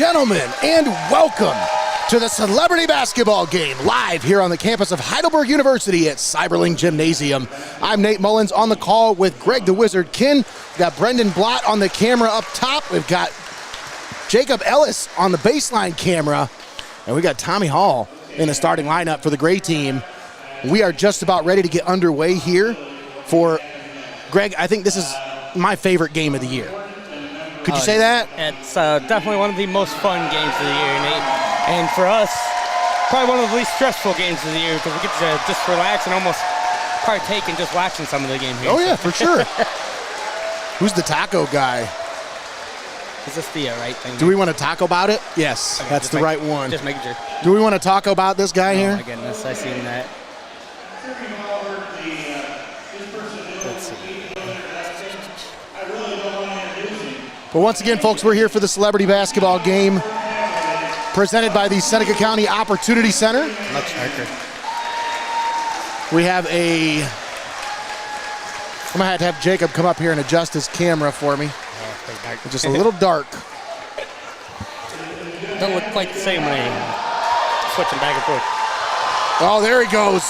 gentlemen, and welcome to the Celebrity Basketball Game, live here on the campus of Heidelberg University at Seiberling Gymnasium. I'm Nate Mullins on the call with Greg the Wizard Kinn. We've got Brendon Blott on the camera up top. We've got Jacob Ellis on the baseline camera, and we got Tommy Hall in the starting lineup for the gray team. We are just about ready to get underway here for, Greg, I think this is my favorite game of the year. Could you say that? It's definitely one of the most fun games of the year, Nate. And for us, probably one of the least stressful games of the year because we get to just relax and almost partake in just watching some of the game here. Oh, yeah, for sure. Who's the taco guy? Is this the right thing? Do we want to talk about it? Yes, okay, that's the right one. Just making sure. Do we want to talk about this guy here? Oh, my goodness, I seen that. Let's see. But once again, folks, we're here for the Celebrity Basketball Game presented by the Seneca County Opportunity Center. Much darker. We have I'm going to have Jacob come up here and adjust his camera for me. It's just a little dark. Don't look quite the same when I switching back and forth. Oh, there he goes.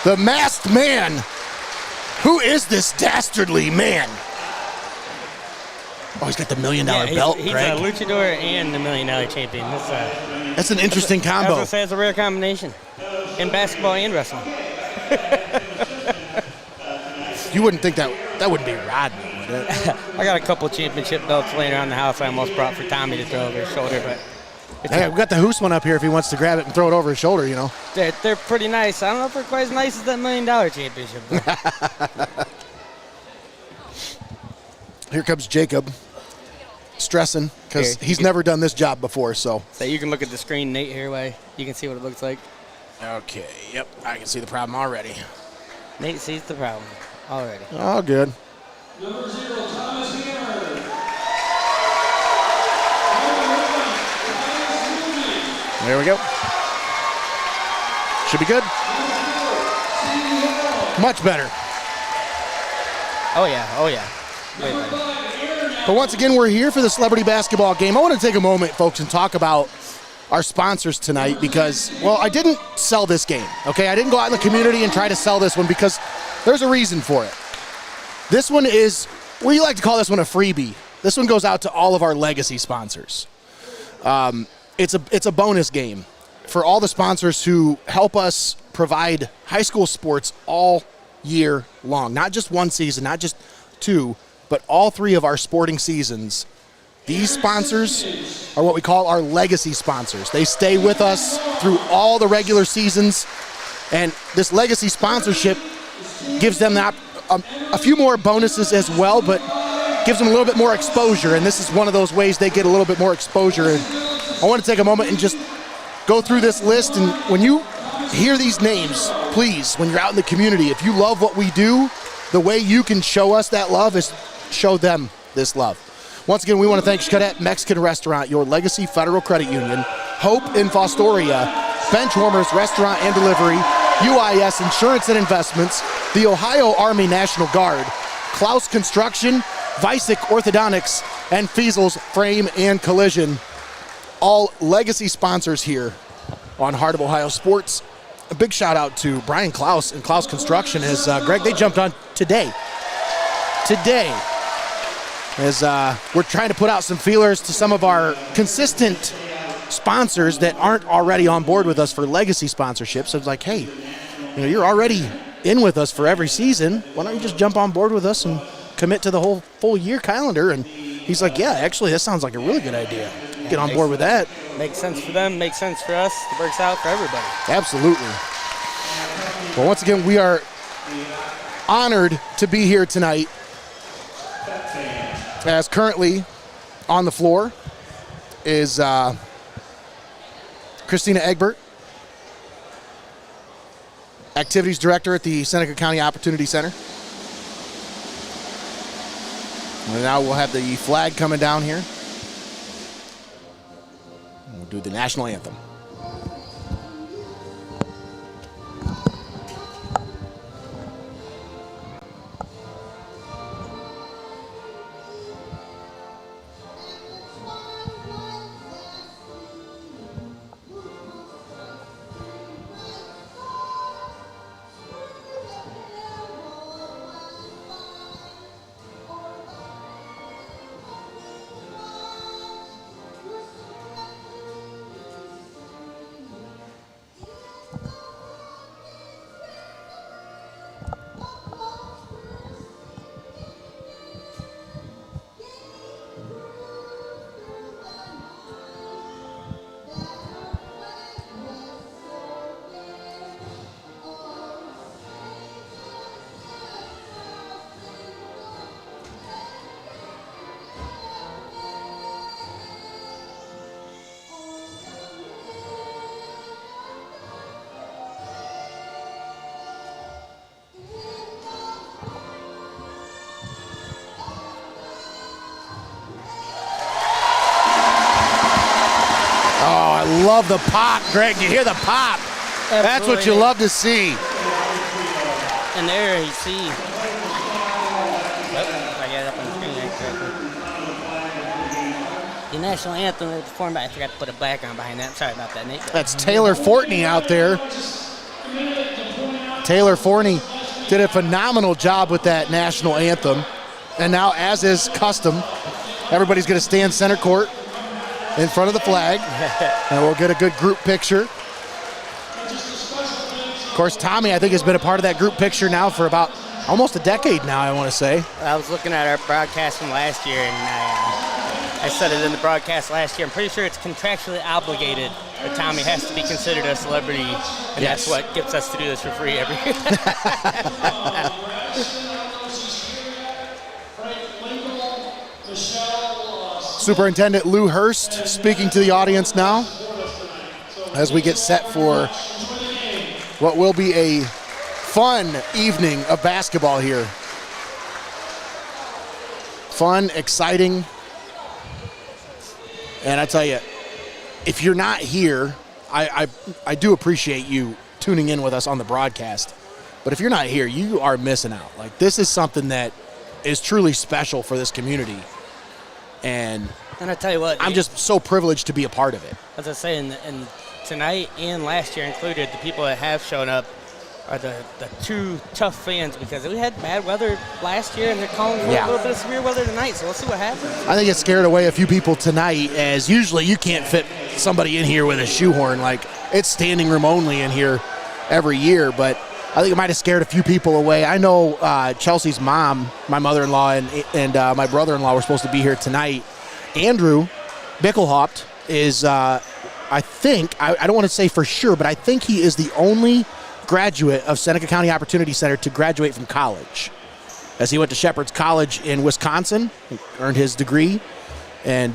The masked man. Who is this dastardly man? Oh, he's got the $1 million belt, he's Greg. a luchador and the $1 million champion. That's an interesting combo. I was going to say it's a rare combination in basketball and wrestling. You wouldn't think that wouldn't be Rodney, would it? I got a couple championship belts laying around the house I almost brought for Tommy to throw over his shoulder, but hey, we got the Hoos one up here if he wants to grab it and throw it over his shoulder, you know. They're pretty nice. I don't know if they're quite as nice as that $1 million championship. Here comes Jacob, stressing because he's never done this job before. So you can look at the screen, Nate, here, way you can see what it looks like. Okay, yep, I can see the problem already. Nate sees the problem already. Oh, good. Number 0, Thomas Hammer. There we go. Should be good. Much better. Oh, yeah. Way better. But once again, we're here for the Celebrity Basketball Game. I want to take a moment, folks, and talk about our sponsors tonight because, well, I didn't sell this game, okay? I didn't go out in the community and try to sell this one because there's a reason for it. This one is, we like to call this one a freebie. This one goes out to all of our legacy sponsors. It's a bonus game for all the sponsors who help us provide high school sports all year long. Not just one season, not just two, but all three of our sporting seasons. These sponsors are what we call our legacy sponsors. They stay with us through all the regular seasons, and this legacy sponsorship gives them a few more bonuses as well, but gives them a little bit more exposure, and this is one of those ways they get a little bit more exposure. And I want to take a moment and just go through this list, and when you hear these names, please, when you're out in the community, if you love what we do, the way you can show us that love is show them this love. Once again, we want to thank Xcaret Mexican Restaurant, your Legacy Federal Credit Union, Hope in Fostoria, Benchwarmers Restaurant and Delivery, UIS Insurance and Investments, the Ohio Army National Guard, Clouse Construction, Vicek Orthodontics, and Feasel's Frame and Collision. All legacy sponsors here on Heart of Ohio Sports. A big shout out to Brian Clouse and Clouse Construction as Greg, they jumped on today. As we're trying to put out some feelers to some of our consistent sponsors that aren't already on board with us for legacy sponsorships. So it's like, hey, you're already in with us for every season. Why don't you just jump on board with us and commit to the whole full year calendar? And he's like, yeah, actually, that sounds like a really good idea. Get on board with that. Makes sense for them, makes sense for us. It works out for everybody. Absolutely. Well, once again, we are honored to be here tonight. As currently on the floor is Christina Egbert, Activities Director at the Seneca County Opportunity Center. And now we'll have the flag coming down here. And we'll do the national anthem. love the pop, Greg. You hear the pop? Absolutely. That's what you love to see. And there you see. I got it up on the screen correctly. The national anthem is performed by, I forgot to put a background behind that. Sorry about that, Nate. That's Taylor Fortney out there. Taylor Fortney did a phenomenal job with that national anthem. And now, as is custom, everybody's going to stand center court in front of the flag. And we'll get a good group picture. Of course, Tommy, I think, has been a part of that group picture now for about almost a decade now, I want to say. I was looking at our broadcast from last year, and I said it in the broadcast last year. I'm pretty sure it's contractually obligated that Tommy has to be considered a celebrity, and Yes. that's what gets us to do this for free every year. Superintendent Lou Hurst speaking to the audience now as we get set for what will be a fun evening of basketball here. Fun, exciting. And I tell you, if you're not here, I do appreciate you tuning in with us on the broadcast. But if you're not here, you are missing out. Like, this is something that is truly special for this community. And I tell you what, I'm just so privileged to be a part of it. as I say, and tonight and last year included, the people that have shown up are the true tough fans, because we had bad weather last year and they're calling for Yeah. a little bit of severe weather tonight, so we'll see what happens. I think it scared away a few people tonight, as usually you can't fit somebody in here with a shoehorn. Like, it's standing room only in here every year, but I think it might have scared a few people away. I know Chelsea's mom, my mother-in-law, and my brother-in-law were supposed to be here tonight. Andrew Bickelhaupt is, I think, I don't want to say for sure, but I think he is the only graduate of Seneca County Opportunity Center to graduate from college, as he went to Shepherd's College in Wisconsin, earned his degree, and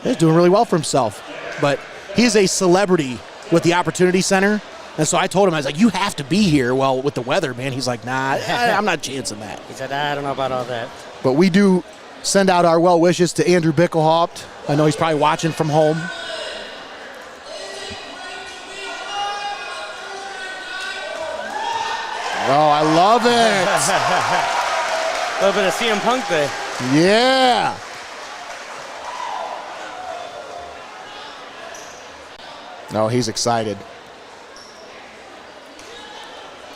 he's doing really well for himself. But he's a celebrity with the Opportunity Center, and so I told him, I was like, you have to be here. Well, with the weather, man, he's like, nah, I'm not chancing that. He said, I don't know about all that. But we do send out our well wishes to Andrew Bickelhaupt. I know he's probably watching from home. Oh, I love it. A little bit of CM Punk there. Yeah. No, he's excited.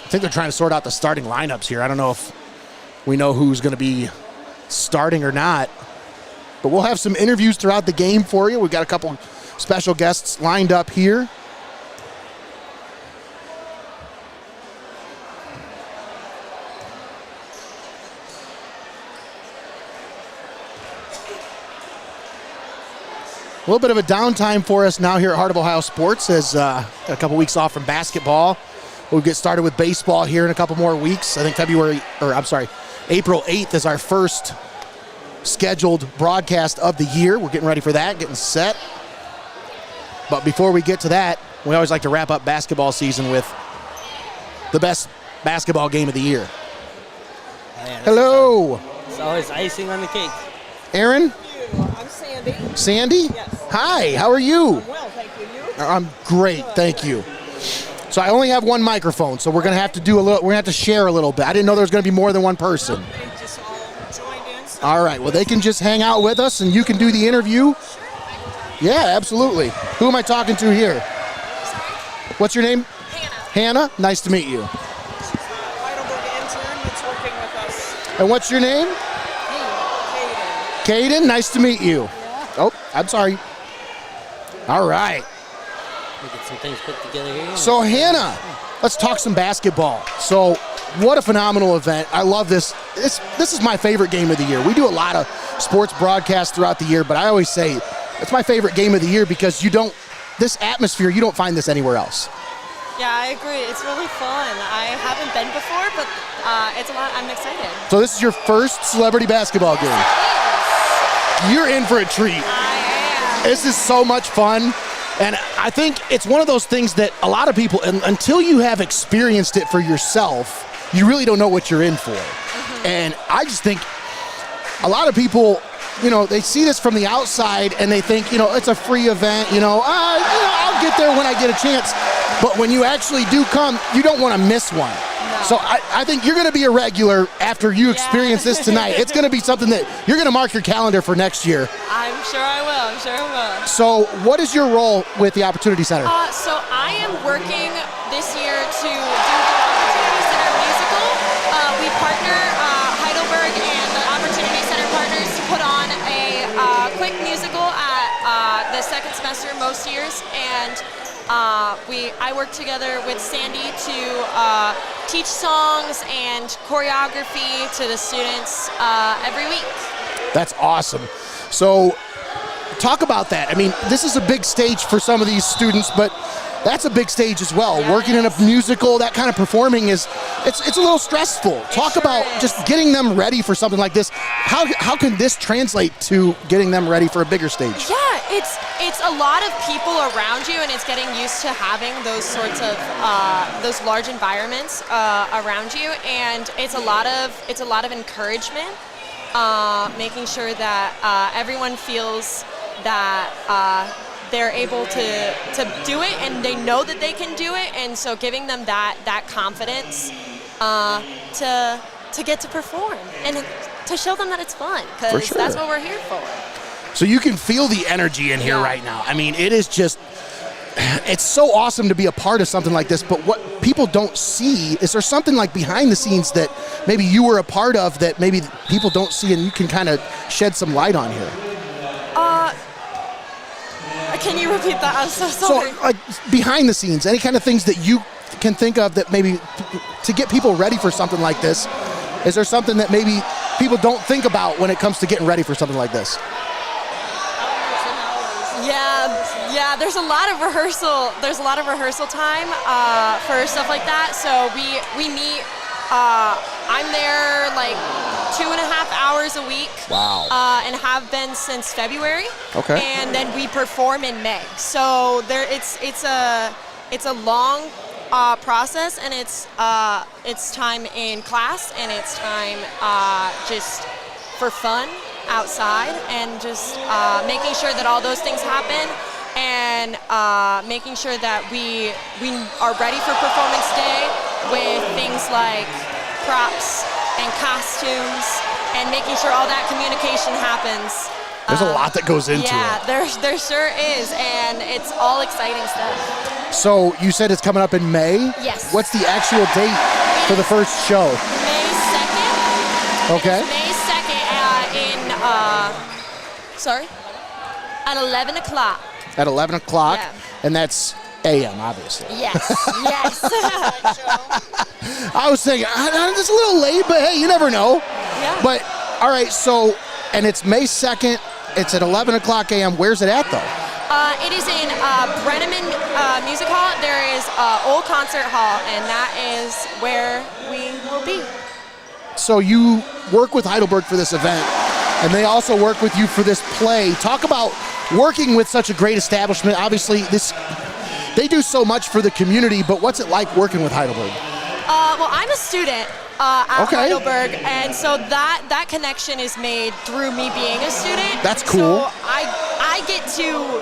I think they're trying to sort out the starting lineups here. I don't know if we know who's going to be starting or not, but we'll have some interviews throughout the game for you. We've got a couple special guests lined up here. A little bit of a downtime for us now here at Heart of Ohio Sports, as a couple weeks off from basketball. We'll get started with baseball here in a couple more weeks. I think April 8th is our first scheduled broadcast of the year. We're getting ready for that, getting set. But before we get to that, we always like to wrap up basketball season with the best basketball game of the year. Man, Hello. It's always icing on the cake. Aaron? I'm Sandy. Sandy? Yes. Hi, how are you? Well, thank you. You? I'm great, thank you. So I only have one microphone, so we're gonna have to share a little bit. I didn't know there was gonna be more than one person. They just all joined in. So All right, well, they can just hang out with us and you can do the interview. Yeah, absolutely. Who am I talking to here? What's your name? Hannah. Hannah, nice to meet you. She's a Heidelberg intern that's working with us. And what's your name? Kaden. Caden, nice to meet you. Oh, I'm sorry. All right. We get some things put together here. So Hannah, let's talk some basketball. So what a phenomenal event. I love this. This is my favorite game of the year. We do a lot of sports broadcasts throughout the year, but I always say it's my favorite game of the year because this atmosphere, you don't find this anywhere else. Yeah, I agree. It's really fun. I haven't been before, but it's a lot. I'm excited. So this is your first celebrity basketball game. You're in for a treat. I am. This is so much fun. And I think it's one of those things that a lot of people, until you have experienced it for yourself, you really don't know what you're in for. Mm-hmm. And I just think a lot of people, they see this from the outside and they think, it's a free event, I'll get there when I get a chance, but when you actually do come, you don't want to miss one. No. So I think you're going to be a regular after you experience this tonight. It's going to be something that you're going to mark your calendar for next year. I'm sure I will. I'm sure I will. So what is your role with the Opportunity Center? So I am working this year to do the Opportunity Center musical. We partner, Heidelberg and the Opportunity Center partners to put on a quick musical at the second semester most years, and I work together with Sandy to teach songs and choreography to the students every week. That's awesome. So talk about that. I mean, this is a big stage for some of these students, but that's a big stage as well. Yeah, working in a musical, that kind of performing it's a little stressful. Talk about just getting them ready for something like this. How can this translate to getting them ready for a bigger stage? Yeah, it's a lot of people around you, and it's getting used to having those sorts of those large environments around you, and it's a lot of encouragement, making sure that everyone feels that they're able to do it, and they know that they can do it, and so giving them that confidence to get to perform and to show them that it's fun, because that's what we're here for. So you can feel the energy in here right now. I mean, it is just, it's so awesome to be a part of something like this, but what people don't see is there something like behind the scenes that maybe you were a part of that maybe people don't see, and you can kind of shed some light on here. Can you repeat that? I'm so sorry. So, like, behind the scenes, any kind of things that you can think of that maybe to get people ready for something like this, is there something that maybe people don't think about when it comes to getting ready for something like this? Yeah, there's a lot of rehearsal. There's a lot of rehearsal time for stuff like that. So we meet. I'm there like 2.5 hours a week. Wow. And have been since February. Okay. And then we perform in May. So it's a long process, and it's time in class, and it's time just for fun outside, and just making sure that all those things happen, and making sure that we are ready for performance day with things like props and costumes, and making sure all that communication happens. There's a lot that goes into it. Yeah, there sure is, and it's all exciting stuff. So you said it's coming up in May? Yes. What's the actual date for the first show? May 2nd. Okay. May 2nd at 11 o'clock. At 11 o'clock, Yeah. and that's a.m., obviously. Yes, yes. I was thinking, it's a little late, but hey, you never know. Yeah. But, all right, so, and it's May 2nd, it's at 11 o'clock a.m. Where's it at, though? It is in Brendon Music Hall. There is Old Concert Hall, and that is where we will be. So you work with Heidelberg for this event, and they also work with you for this play. Talk about working with such a great establishment. Obviously, they do so much for the community, but what's it like working with Heidelberg? Well, I'm a student at Heidelberg, and so that connection is made through me being a student. That's cool. So I get to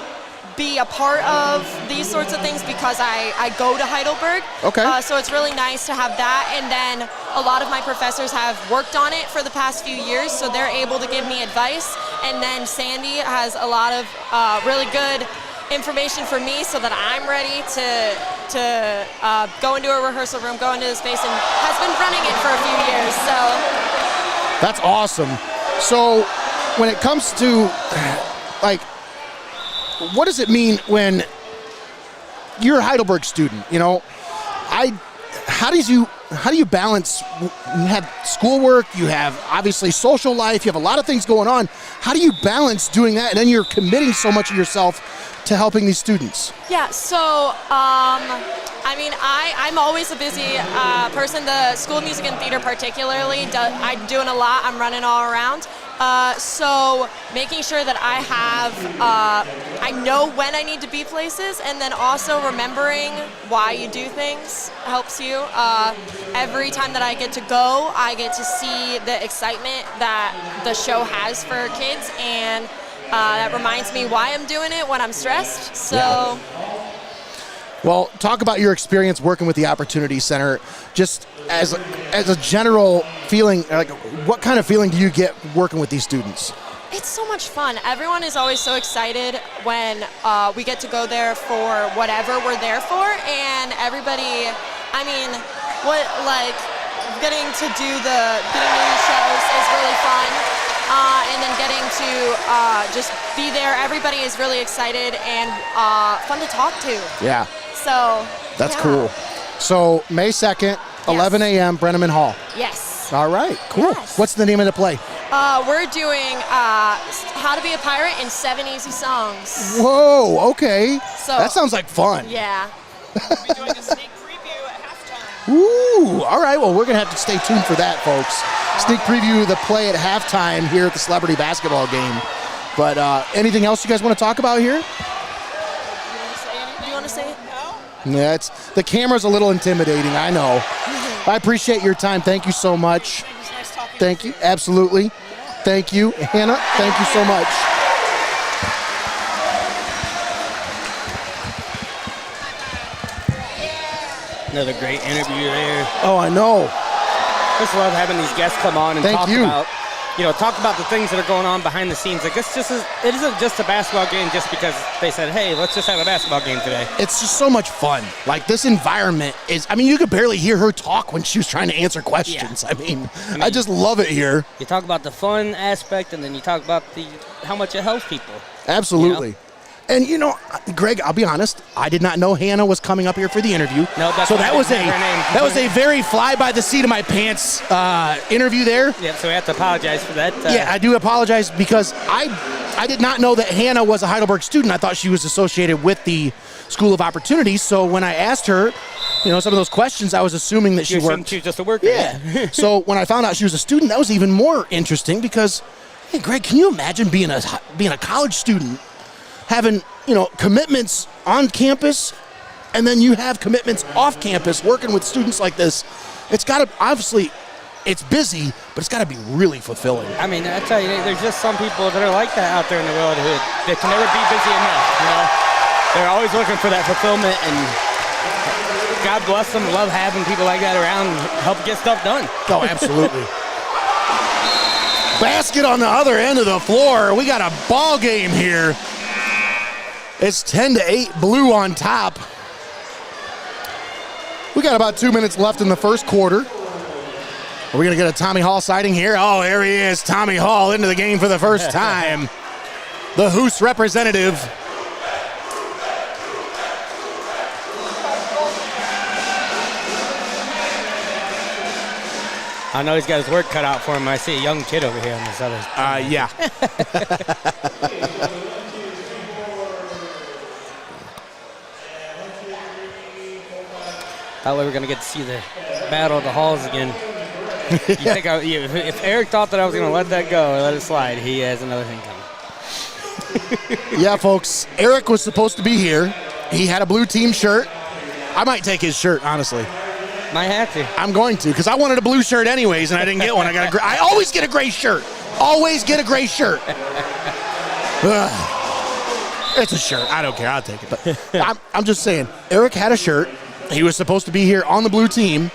be a part of these sorts of things because I go to Heidelberg. Okay. So it's really nice to have that, and then a lot of my professors have worked on it for the past few years, so they're able to give me advice, and then Sandy has a lot of really good information for me so that I'm ready to go into a rehearsal room, go into the space, and has been running it for a few years. So that's awesome. So when it comes to like, what does it mean when you're a Heidelberg student? You know, how do you balance? You have schoolwork, you have obviously social life, you have a lot of things going on. How do you balance doing that, and then you're committing so much of yourself to helping these students? Yeah, so I mean, I'm always a busy person. The School of Music and Theater particularly, I'm doing a lot. I'm running all around. So making sure that I know when I need to be places, and then also remembering why you do things helps you. Every time that I get to go, I get to see the excitement that the show has for kids, and that reminds me why I'm doing it when I'm stressed. So Well, talk about your experience working with the Opportunity Center. Just as a general feeling, like what kind of feeling do you get working with these students? It's so much fun. Everyone is always so excited when we get to go there for whatever we're there for, and everybody, I mean, getting to do the new shows is really fun, and then getting to just be there. Everybody is really excited and fun to talk to. Yeah. So that's cool. So May 2nd, 11 a.m., Brenneman Hall. Yes. All right, cool. Yes. What's the name of the play? We're doing How to Be a Pirate in 7 Easy Songs. Whoa, okay. So that sounds like fun. Yeah. We'll be doing a sneak preview at halftime. Ooh, all right. Well, we're going to have to stay tuned for that, folks. Sneak preview of the play at halftime here at the Celebrity Basketball Game. But anything else you guys want to talk about here? Do you want to say it? No? Yeah, the camera's a little intimidating, I know. I appreciate your time. Thank you so much. It was nice talking Thank to you. Absolutely. Thank you. Hannah, thank you so much. Another great interview there. Oh, I know. Just love having these guests come on and Thank talk you. about, talk about the things that are going on behind the scenes. Like it isn't just a basketball game just because they said, hey, let's just have a basketball game today. It's just so much fun. Like this environment is, you could barely hear her talk when she was trying to answer questions. Yeah. I just love it here. You talk about the fun aspect, and then you talk about how much it helps people. Absolutely. And Greg, I'll be honest, I did not know Hannah was coming up here for the interview. No, that's so why that I was didn't have her name. that was a very fly by the seat of my pants interview there. Yeah, so we have to apologize for that. Yeah, I do apologize because I did not know that Hannah was a Heidelberg student. I thought she was associated with the School of Opportunity. So when I asked her, some of those questions, I was assuming that she worked. She was just a worker. Yeah. So when I found out she was a student, that was even more interesting because, hey, Greg, can you imagine being a college student, having commitments on campus, and then you have commitments off campus working with students like this? It's got to, obviously, it's busy, but it's got to be really fulfilling. I mean, I tell you, there's just some people that are like that out there in the world who they can never be busy enough. They're always looking for that fulfillment, and God bless them. Love having people like that around and help get stuff done. Oh, absolutely. Basket on the other end of the floor. We got a ball game here. It's 10-8, Blue on top. We got about 2 minutes left in the first quarter. Are we going to get a Tommy Hall sighting here? Oh, there he is, Tommy Hall into the game for the first time. The Hoos representative. I know he's got his work cut out for him. I see a young kid over here on this other. Yeah. Thought we were going to get to see the battle of the halls again. You think if Eric thought that I was going to let that go or let it slide, he has another thing coming. Yeah, folks, Eric was supposed to be here. He had a blue team shirt. I might take his shirt, honestly. Might have to. I'm going to, because I wanted a blue shirt anyways, and I didn't get one. I always get a gray shirt. Always get a gray shirt. It's a shirt. I don't care. I'll take it. But I'm just saying, Eric had a shirt. He was supposed to be here on the blue team,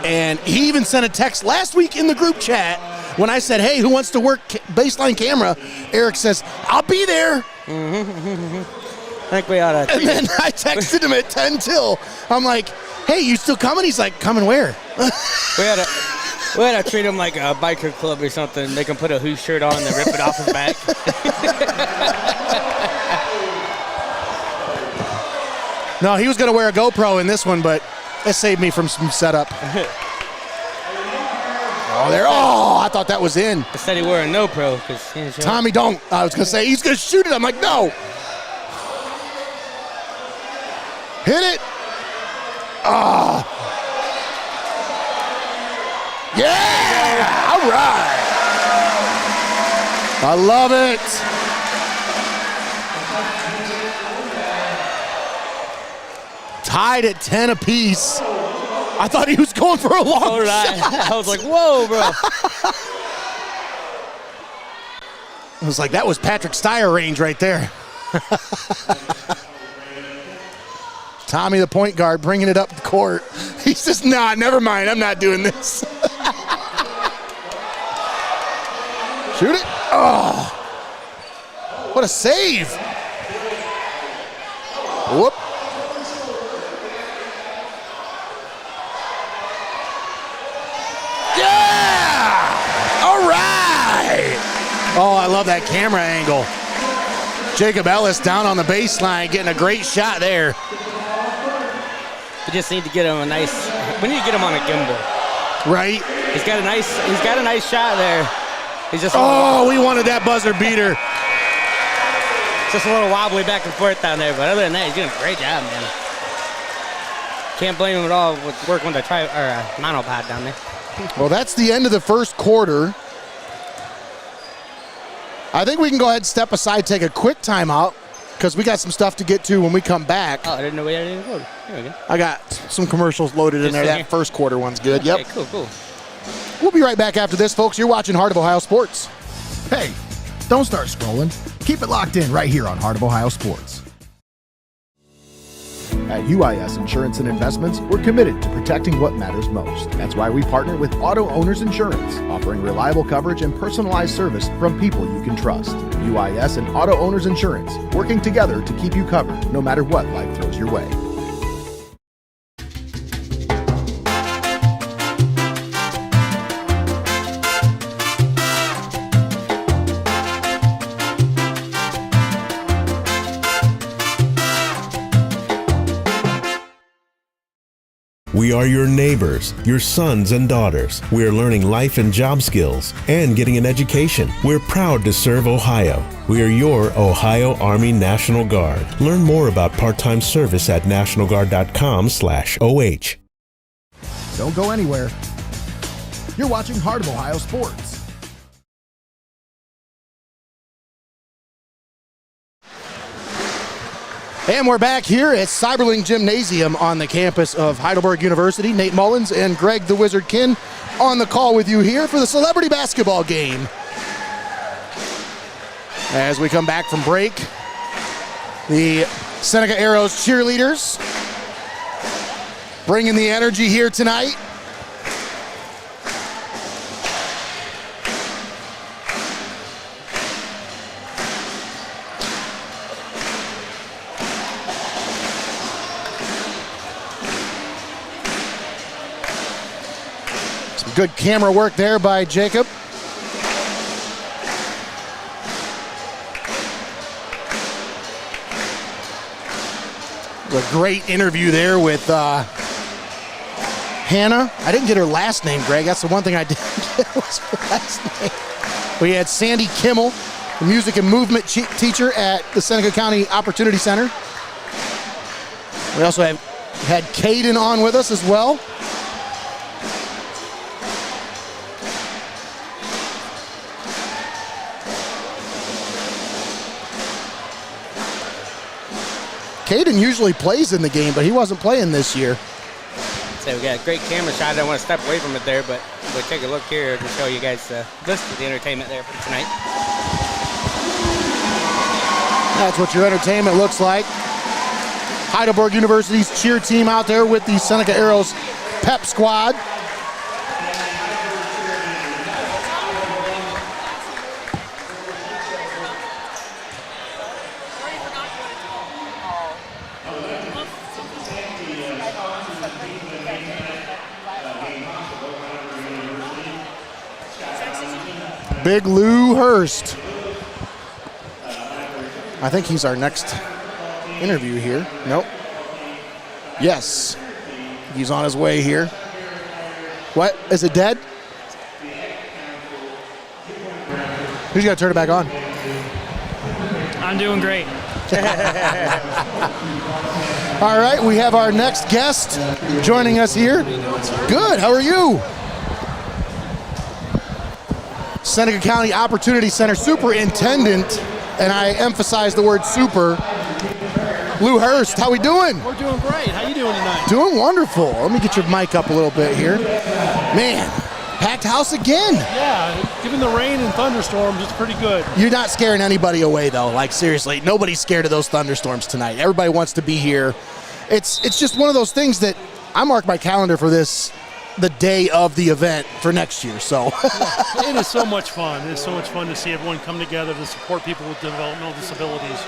and he even sent a text last week in the group chat when I said, hey, who wants to work baseline camera? Eric says, I'll be there. I think we ought to. And then I texted him at 10 till. I'm like, hey, you still coming? He's like, coming where? We had to treat him like a biker club or something. Make him put a Who shirt on and then rip it off his back. No, he was going to wear a GoPro in this one, but it saved me from some setup. Oh, I thought that was in. Instead he wore a no pro because he didn't show. Tommy, don't. I was going to say, he's going to shoot it. I'm like, no. Hit it. Oh. Yeah. All right. I love it. Tied at 10 apiece. I thought he was going for a long shot. I was like, whoa, bro. I was like, that was Patrick Steyer range right there. Tommy, the point guard, bringing it up the court. He says, nah, never mind. I'm not doing this. Shoot it. Oh, what a save. Whoop. Yeah! All right. Oh, I love that camera angle. Jacob Ellis down on the baseline, getting a great shot there. We just need to get him we need to get him on a gimbal. Right? He's got a nice shot there. He's just we wanted that buzzer beater. just a little wobbly back and forth down there, but other than that, he's doing a great job, man. Can't blame him at all with working with a monopod down there. Well, that's the end of the first quarter. I think we can go ahead and step aside, take a quick timeout, because we got some stuff to get to when we come back. Oh, I didn't know we had anything loaded. Here we go. I got some commercials loaded in there. That first quarter one's good. Okay, Yep. cool. We'll be right back after this, folks. You're watching Heart of Ohio Sports. Hey, don't start scrolling. Keep it locked in right here on Heart of Ohio Sports. At UIS Insurance and Investments, we're committed to protecting what matters most. That's why we partner with Auto Owners Insurance, offering reliable coverage and personalized service from people you can trust. UIS and Auto Owners Insurance, working together to keep you covered no matter what life throws your way. We are your neighbors, your sons and daughters. We are learning life and job skills and getting an education. We're proud to serve Ohio. We are your Ohio Army National Guard. Learn more about part-time service at nationalguard.com/OH. Don't go anywhere. You're watching Heart of Ohio Sports. And we're back here at Seiberling Gymnasium on the campus of Heidelberg University. Nate Mullins and Greg the Wizard Kinn on the call with you here for the celebrity basketball game. As we come back from break, the Seneca Arrows cheerleaders bringing the energy here tonight. Good camera work there by Jacob. A great interview there with Hannah. I didn't get her last name, Greg. That's the one thing I didn't get was her last name. We had Sandy Kimmel, the music and movement teacher at the Seneca County Opportunity Center. We also had Caden on with us as well. Caden usually plays in the game, but he wasn't playing this year. So we got a great camera shot. I don't want to step away from it there, but we'll take a look here to show you guys the list of the entertainment there for tonight. That's what your entertainment looks like. Heidelberg University's cheer team out there with the Seneca Arrows pep squad. Big Lou Hurst. I think he's our next interview here. Nope. Yes. He's on his way here. What? Is it dead? Who's got to turn it back on? I'm doing great. All right, we have our next guest joining us here. Good, how are you? Seneca County Opportunity Center Superintendent, and I emphasize the word super, Lou Hurst. How we doing? We're doing great. How you doing tonight? Doing wonderful. Let me get your mic up a little bit here. Man, packed house again. Yeah, given the rain and thunderstorms, it's pretty good. You're not scaring anybody away, though. Like, seriously, nobody's scared of those thunderstorms tonight. Everybody wants to be here. it's just one of those things that I mark my calendar for this, the day of the event for next year. So It is so much fun. It's so much fun to see everyone come together to support people with developmental disabilities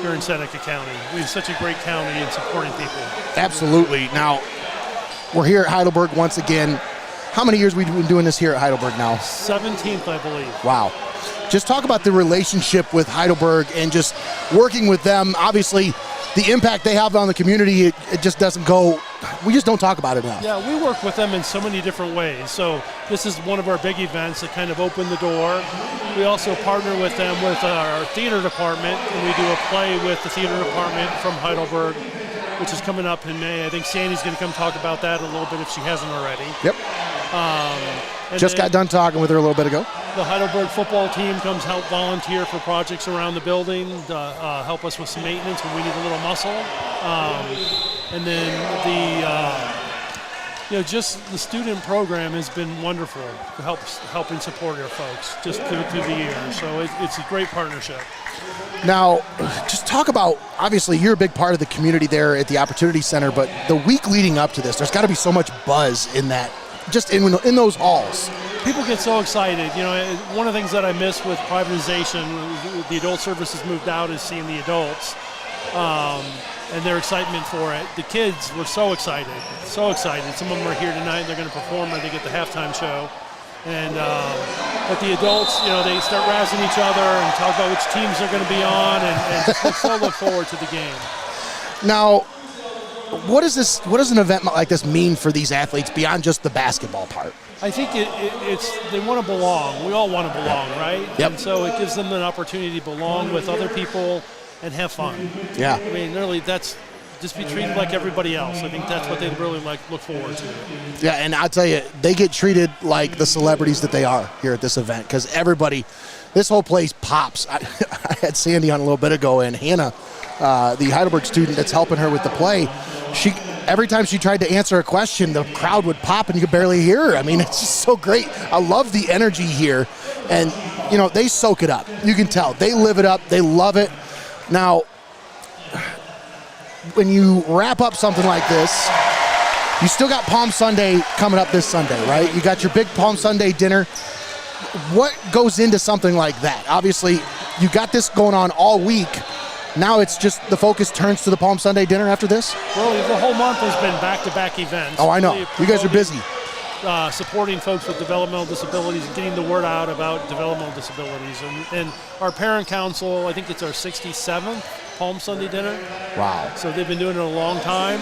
here in Seneca County. We have such a great county in supporting people. absolutely. Now, we're here at Heidelberg once again. How many years we've been doing this here at Heidelberg now? 17th, I believe. Wow. Just talk about the relationship with Heidelberg and just working with them. Obviously, the impact they have on the community, it just doesn't go, we just don't talk about it enough. Yeah, we work with them in so many different ways. So this is one of our big events that kind of opened the door. We also partner with them with our theater department, and we do a play with the theater department from Heidelberg, which is coming up in May. I think Sandy's going to come talk about that a little bit if she hasn't already. Yep. Just got done talking with her a little bit ago. The Heidelberg football team comes help volunteer for projects around the building, help us with some maintenance when we need a little muscle. And then just the student program has been wonderful to help and support our folks just through the year. So it's a great partnership. Now, just talk about, obviously, you're a big part of the community there at the Opportunity Center, but the week leading up to this, there's got to be so much buzz in that, just in those halls. People get so excited. One of the things that I miss with privatization, the adult services moved out, is seeing the adults and their excitement for it. The kids were so excited, so excited. Some of them are here tonight. They're going to perform, I think, at the halftime show. And but the adults, they start razzing each other and talk about which teams they're going to be on, and just so look forward to the game. Now, what does an event like this mean for these athletes beyond just the basketball part? I think it's they want to belong. We all want to belong, right? Yep. And so it gives them an opportunity to belong with other people and have fun. Yeah. I mean, really, that's just be treated like everybody else. I think that's what they really look forward to. Yeah, and I'll tell you, they get treated like the celebrities that they are here at this event, because everybody, this whole place pops. I had Sandy on a little bit ago, and Hannah, the Heidelberg student that's helping her with the play, every time she tried to answer a question, the crowd would pop and you could barely hear her. I mean, it's just so great. I love the energy here, and they soak it up. You can tell they live it up. They love it. Now, when you wrap up something like this, you still got Palm Sunday coming up this Sunday, right? You got your big Palm Sunday dinner. What goes into something like that? Obviously, you got this going on all week. Now it's just the focus turns to the Palm Sunday dinner after this? Well, the whole month has been back-to-back events. Oh, I know. You guys are busy. Supporting folks with developmental disabilities and getting the word out about developmental disabilities. And our parent council, I think it's our 67th Palm Sunday dinner. Wow. So they've been doing it a long time.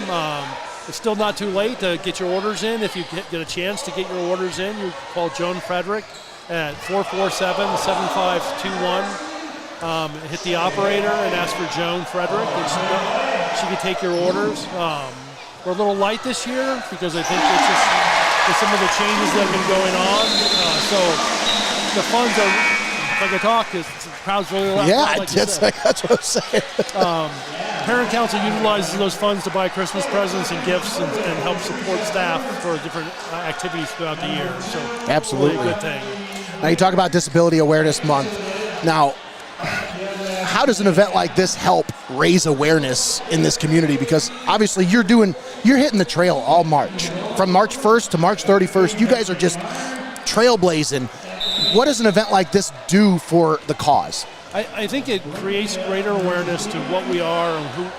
It's still not too late to get your orders in. If you get a chance to get your orders in, you call Joan Frederick at 447-7521. Hit the operator and ask for Joan Frederick, and she can take your orders. We're a little light this year because I think it's just with some of the changes that have been going on. So the funds are, if I could talk, the crowd's really loud. Yeah, that's what I'm saying. Parent Council utilizes those funds to buy Christmas presents and gifts and help support staff for different activities throughout the year. So absolutely. Really a good thing. Now you talk about Disability Awareness Month. Now, how does an event like this help raise awareness in this community? Because obviously you're hitting the trail all March. From March 1st to March 31st, you guys are just trailblazing. What does an event like this do for the cause? I think it creates greater awareness to what we are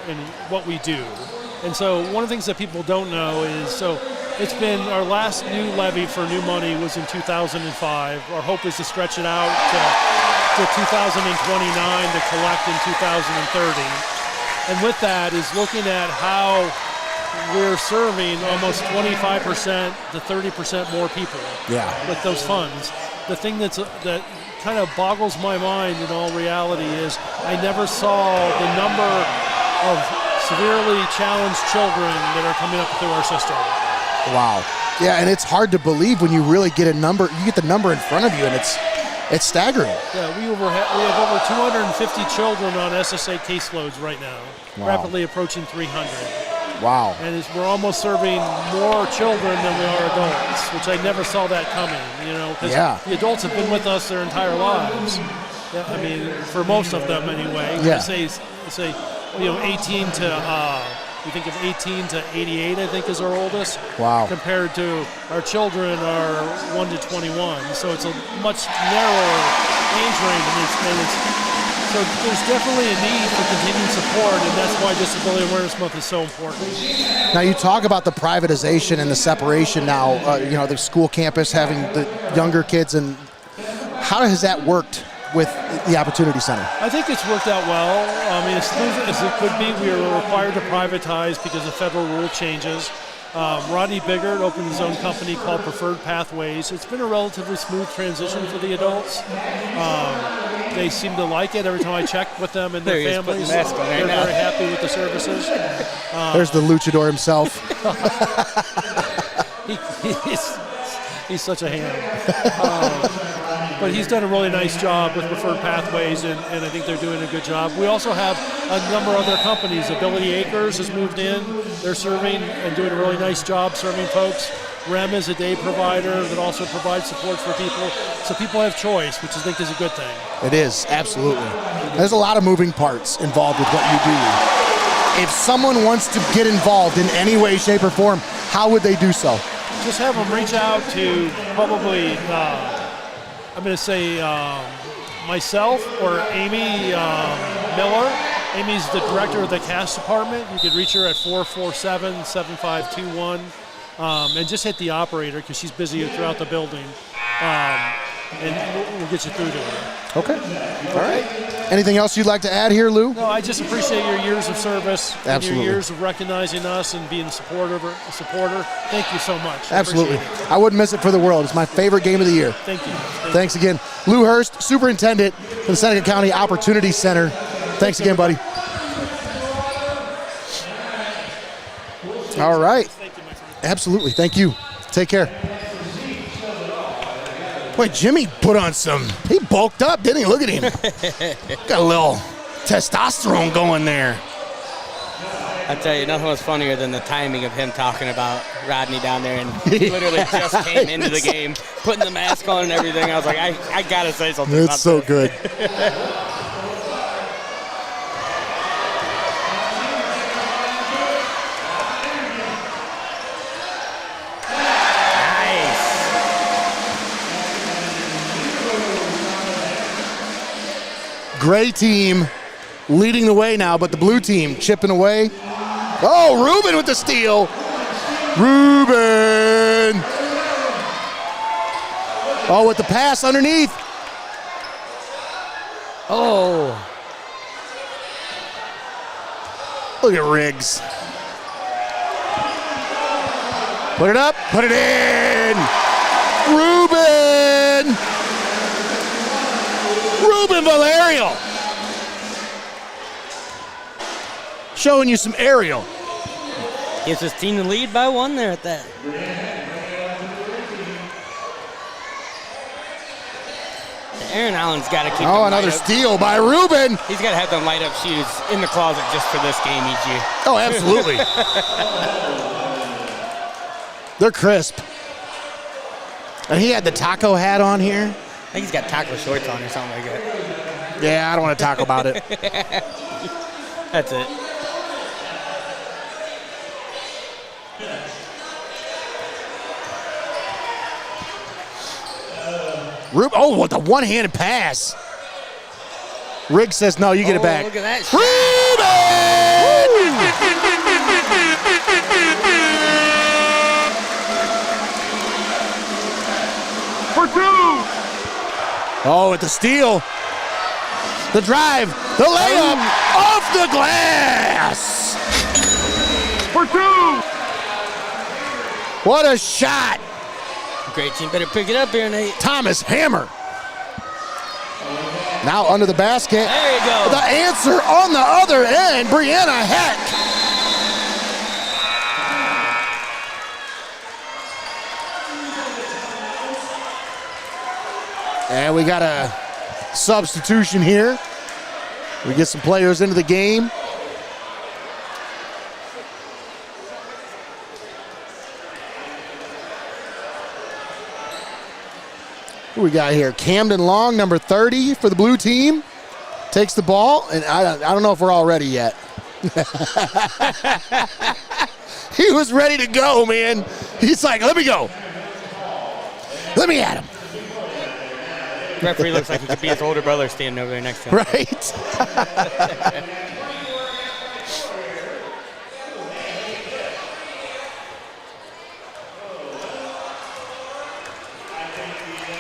and what we do. And so one of the things that people don't know is, it's been our last new levy for new money was in 2005. Our hope is to stretch it out to 2029 to collect in 2030. And with that is looking at how we're serving almost 25% to 30% more people with those funds. The thing that kind of boggles my mind in all reality is I never saw the number of severely challenged children that are coming up through our system. Wow. Yeah, and it's hard to believe when you really get a number. You get the number in front of you, and it's staggering. Yeah, we have over 250 children on SSA caseloads right now, rapidly approaching 300. Wow. And we're almost serving more children than we are adults, which I never saw that coming, because the adults have been with us their entire lives. Yeah, I mean, for most of them anyway. Yeah. Say 18 to We think of 18 to 88, I think, is our oldest. Wow. Compared to our children are 1 to 21. So it's a much narrower age range. So there's definitely a need for continued support, and that's why Disability Awareness Month is so important. Now you talk about the privatization and the separation now, the school campus having the younger kids, and how has that worked with the Opportunity Center? I think it's worked out well. I mean, as smooth as it could be. We are required to privatize because of federal rule changes. Rodney Biggert opened his own company called Preferred Pathways. It's been a relatively smooth transition for the adults. They seem to like it every time I check with them and their families. They're very happy with the services. There's the luchador himself. He's such a ham. But he's done a really nice job with Preferred Pathways, and I think they're doing a good job. We also have a number of other companies. Ability Acres has moved in. They're serving and doing a really nice job serving folks. REM is a day provider that also provides support for people. So people have choice, which I think is a good thing. It is, absolutely. There's a lot of moving parts involved with what you do. If someone wants to get involved in any way, shape, or form, how would they do so? Just have them reach out to probably, I'm going to say myself or Amy Miller. Amy's the director of the CAS department. You could reach her at 447-7521 and just hit the operator because she's busy throughout the building. And we'll get you through to her. Okay. All right. Anything else you'd like to add here, Lou? No, I just appreciate your years of service. Absolutely. And your years of recognizing us and being a supporter. Thank you so much. Absolutely. I wouldn't miss it for the world. It's my favorite game of the year. Thank you. Thanks again. Lou Hurst, Superintendent for the Seneca County Opportunity Center. Thanks again, buddy. All right. Thank you, my friend. Absolutely. Thank you. Take care. Boy, Jimmy put on he bulked up, didn't he? Look at him. Got a little testosterone going there. I tell you, nothing was funnier than the timing of him talking about Rodney down there, and he literally just came into the game, putting the mask on and everything. I was like, I got to say something about It's so this. good. Gray team leading the way now, but the blue team chipping away. Oh, Ruben with the steal. Ruben. Oh, with the pass underneath. Oh. Look at Riggs. Put it up, put it in. Ruben. Ruben Valerio. Showing you some aerial. Gives his team the lead by one there at that. Aaron Allen's got to keep them Another light up. steal by Ruben. He's got to have them light up shoes in the closet just for this game each year. Oh, absolutely. They're crisp. And he had the taco hat on here. I think he's got taco shorts on or something like that. Yeah, I don't want to talk about it. That's it. What the one-handed pass. Riggs says, no, you get it back. Look at that Oh, at the steal. The drive. The layup. Off the glass. For two. What a shot. Great team. Better pick it up here, Nate. Thomas Hammer. Now under the basket. There you go. The answer on the other end, Brianna Heck. And we got a substitution here. We get some players into the game. Who we got here? Camden Long, number 30 for the blue team. Takes the ball, and I don't know if we're all ready yet. He was ready to go, man. He's like, let me go. Let me at him. Referee looks like he could be his older brother standing over there next to him. Right?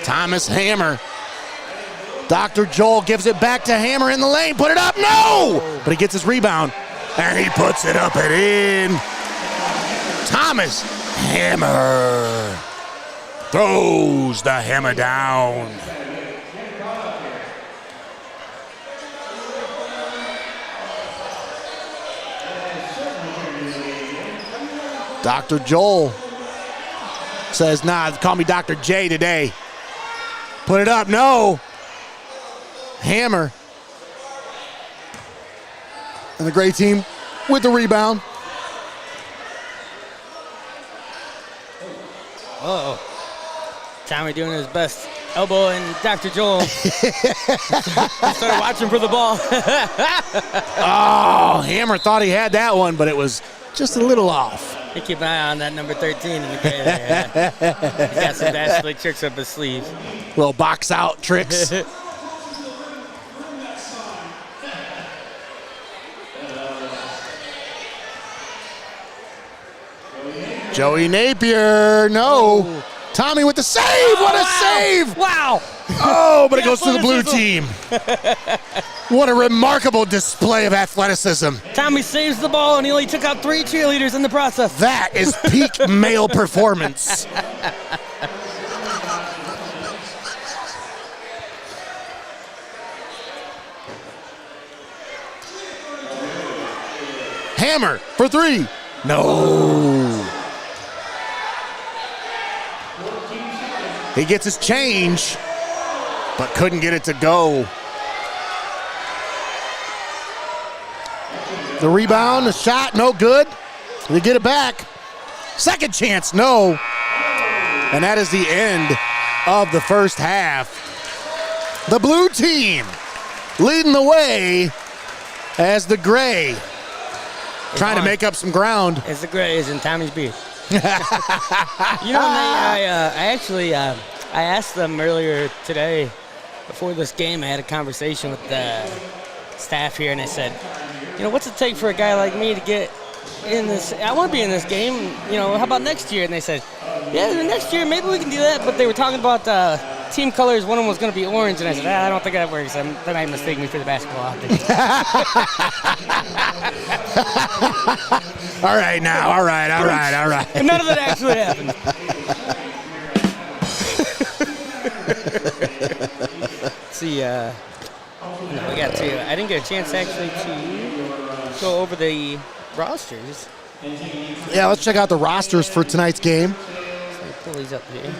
Thomas Hammer. Dr. Joel gives it back to Hammer in the lane. Put it up. No! But he gets his rebound. And he puts it up and in. Thomas Hammer throws the hammer down. Dr. Joel says, nah, call me Dr. J today. Put it up, no. Hammer. And the gray team with the rebound. Uh-oh. Tommy doing his best. Elbow and Dr. Joel. Started watching for the ball. Oh, Hammer thought he had that one, but it was just a little off. You keep an eye on that number 13 in the game there. He's got some dastardly tricks up his sleeve. Little box out tricks. Joey Napier, no. Oh. Tommy with the save, what a save! Wow! Oh, but it goes to the blue team. What a remarkable display of athleticism. Tommy saves the ball and he only took out 3 cheerleaders in the process. That is peak male performance. Hammer for 3. No. He gets his change, but couldn't get it to go. The rebound, the shot, no good. They get it back. Second chance, no. And that is the end of the first half. The blue team leading the way as the gray trying to make up some ground. It's the Grays and Tommy's beef. You know, I asked them earlier today, before this game, I had a conversation with the staff here, and I said, you know, what's it take for a guy like me to get in this? I want to be in this game. You know, how about next year? And they said, yeah, next year maybe we can do that. But they were talking about team colors. One of them was going to be orange, and I said, I don't think that works. They might mistake me for the basketball outfit. All right now, all right. And none of that actually happened. See, we got to. I didn't get a chance actually to go over the rosters. Yeah, let's check out the rosters for tonight's game. So I pull these up here.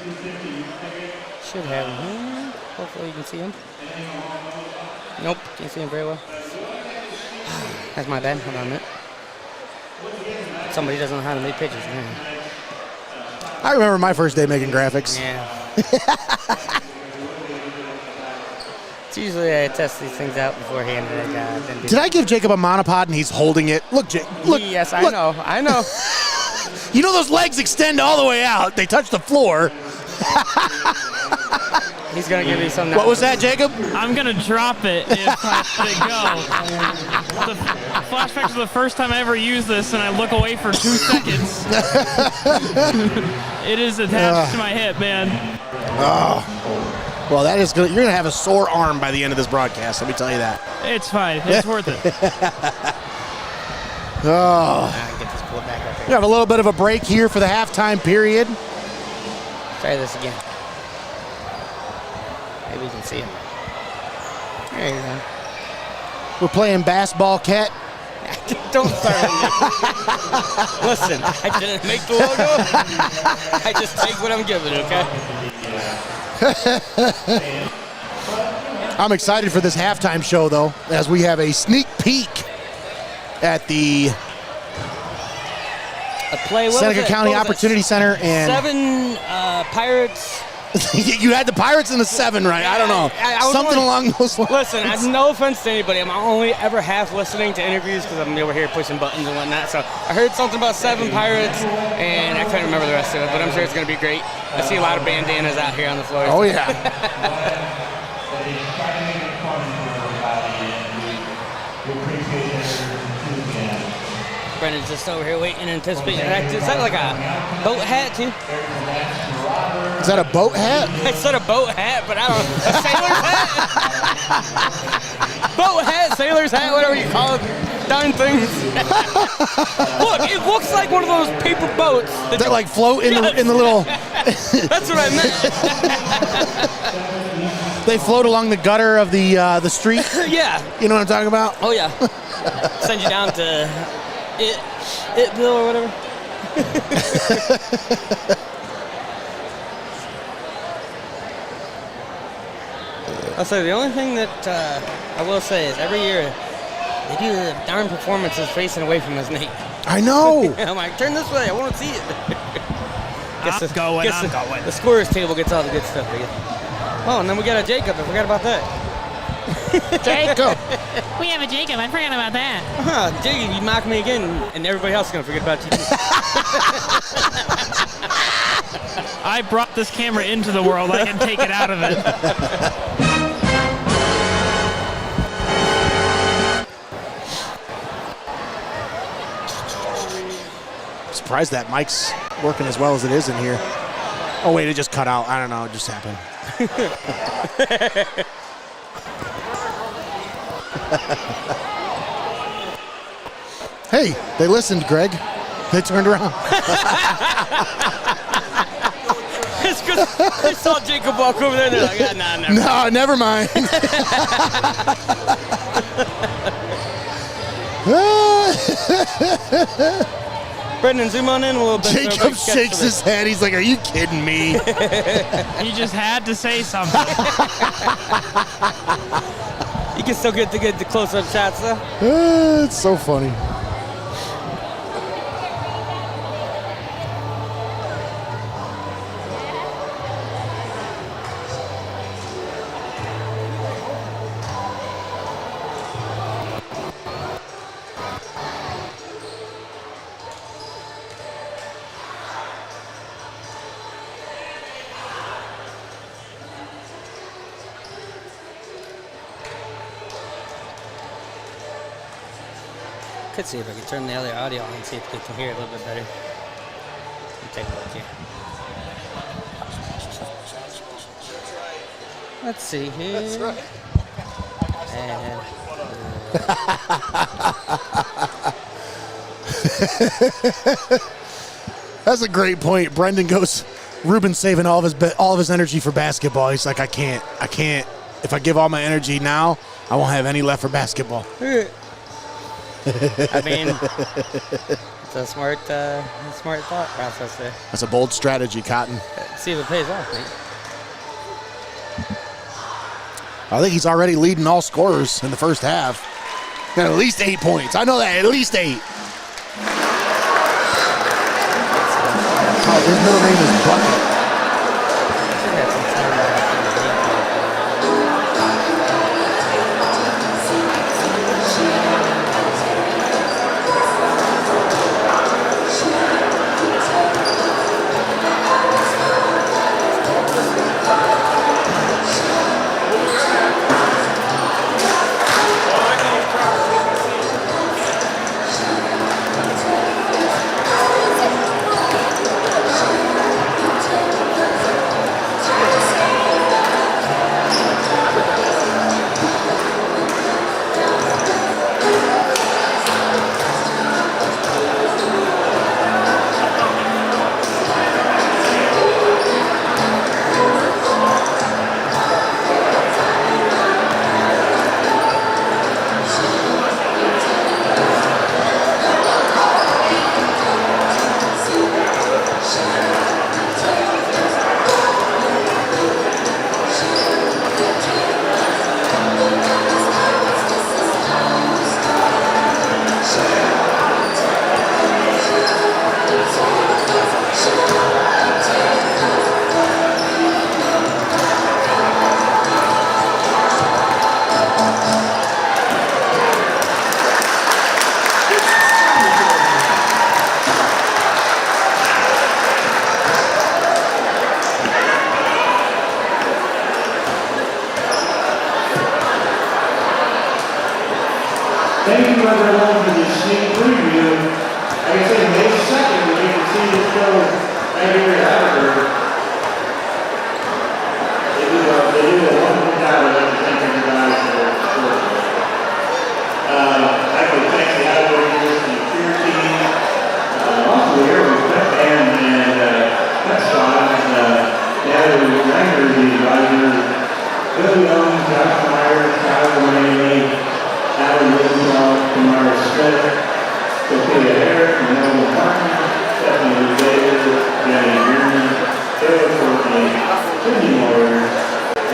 Should have them here. Hopefully you can see them. Nope, can't see them very well. That's my bad. Hold on a minute. Somebody doesn't know how to make pictures. Man. I remember my first day making graphics. Yeah. It's usually I test these things out beforehand. Did I give Jacob a monopod and he's holding it? Look, look. Yes, look. I know. You know those legs extend all the way out. They touch the floor. He's going to give you some. What was that, Jacob? I'm going to drop it if I let it go. The flashbacks are the first time I ever used this, and I look away for 2 seconds. It is attached to my hip, man. Oh. Well, that is good. You're going to have a sore arm by the end of this broadcast, let me tell you that. It's fine. It's worth it. Oh. Get this pulled back up here. We have a little bit of a break here for the halftime period. Try this again. Maybe you can see him. There you go. We're playing basketball, Cat. Don't start with me. Listen, I didn't make the logo. I just take what I'm given, okay? I'm excited for this halftime show, though, as we have a sneak peek at the Seneca County Opportunity Center and 7 Pirates, You had the Pirates in the 7, right? I don't know. Something along those lines. Listen, no offense to anybody. I'm only ever half listening to interviews because I'm over here pushing buttons and whatnot. So I heard something about 7 Pirates, and I couldn't remember the rest of it, but I'm sure it's going to be great. I see a lot of bandanas out here on the floor. Oh, yeah. Brendon's just over here waiting, anticipating. Is that like a boat hat, too? Is that a boat hat? I said a boat hat, but I don't know. A sailor's hat? Boat hat, sailor's hat, whatever you call it. Darn things. Look, it looks like one of those paper boats. That like float in the little... That's what I meant. They float along the gutter of the street? Yeah. You know what I'm talking about? Oh, yeah. Send you down to Bill or whatever. I'll say the only thing that I will say is every year they do the darn performances facing away from us, Nate. I know. I'm like, turn this way. I want to see it. I'm going. The scorer's table gets all the good stuff. Oh, and then we got a Jacob. I forgot about that. Jacob. We have a Jacob. I forgot about that. Jacob, you mock me again, and everybody else is going to forget about you. I brought this camera into the world. I can take it out of it. Surprised that mic's working as well as it is in here. Oh, wait, it just cut out. I don't know. It just happened. Hey, they listened, Greg. They turned around. It's because they saw Jacob walk over there and they're like, never mind. Brendon, zoom on in a little bit. Jacob shakes his head. He's like, are you kidding me? You just had to say something. You can still get the close-up shots, though. It's so funny. Could see if I could turn the other audio on and see if we can hear it a little bit better. Let me take a look here. Let's see here. That's right. That's a great point. Brendon goes, Ruben's saving all of his energy for basketball. He's like, I can't. If I give all my energy now, I won't have any left for basketball. I mean, it's a smart thought process there. That's a bold strategy, Cotton. Let's see if it pays off, mate. I think he's already leading all scorers in the first half. Got at least 8 points. I know that, at least 8. Oh, his middle name is Bucket. you everyone for this sneak preview. Like I said, May 2nd, we get to see this show right here at Heidelberg. They do a wonderful job of entertaining the guys for their sport. I would thank the Heidelberg University cheer team, also the Airways Pep Band and Pep Squad, Natalie Ranger, the advisor, Billy Young, Josh Meyer, Tyler Ray, Alan Rosenthal, Tamara Smith, Sophia Harris, Nolan Martin, Stephanie Davis, Jenny Green, Taylor Courtney, Cindy Moore,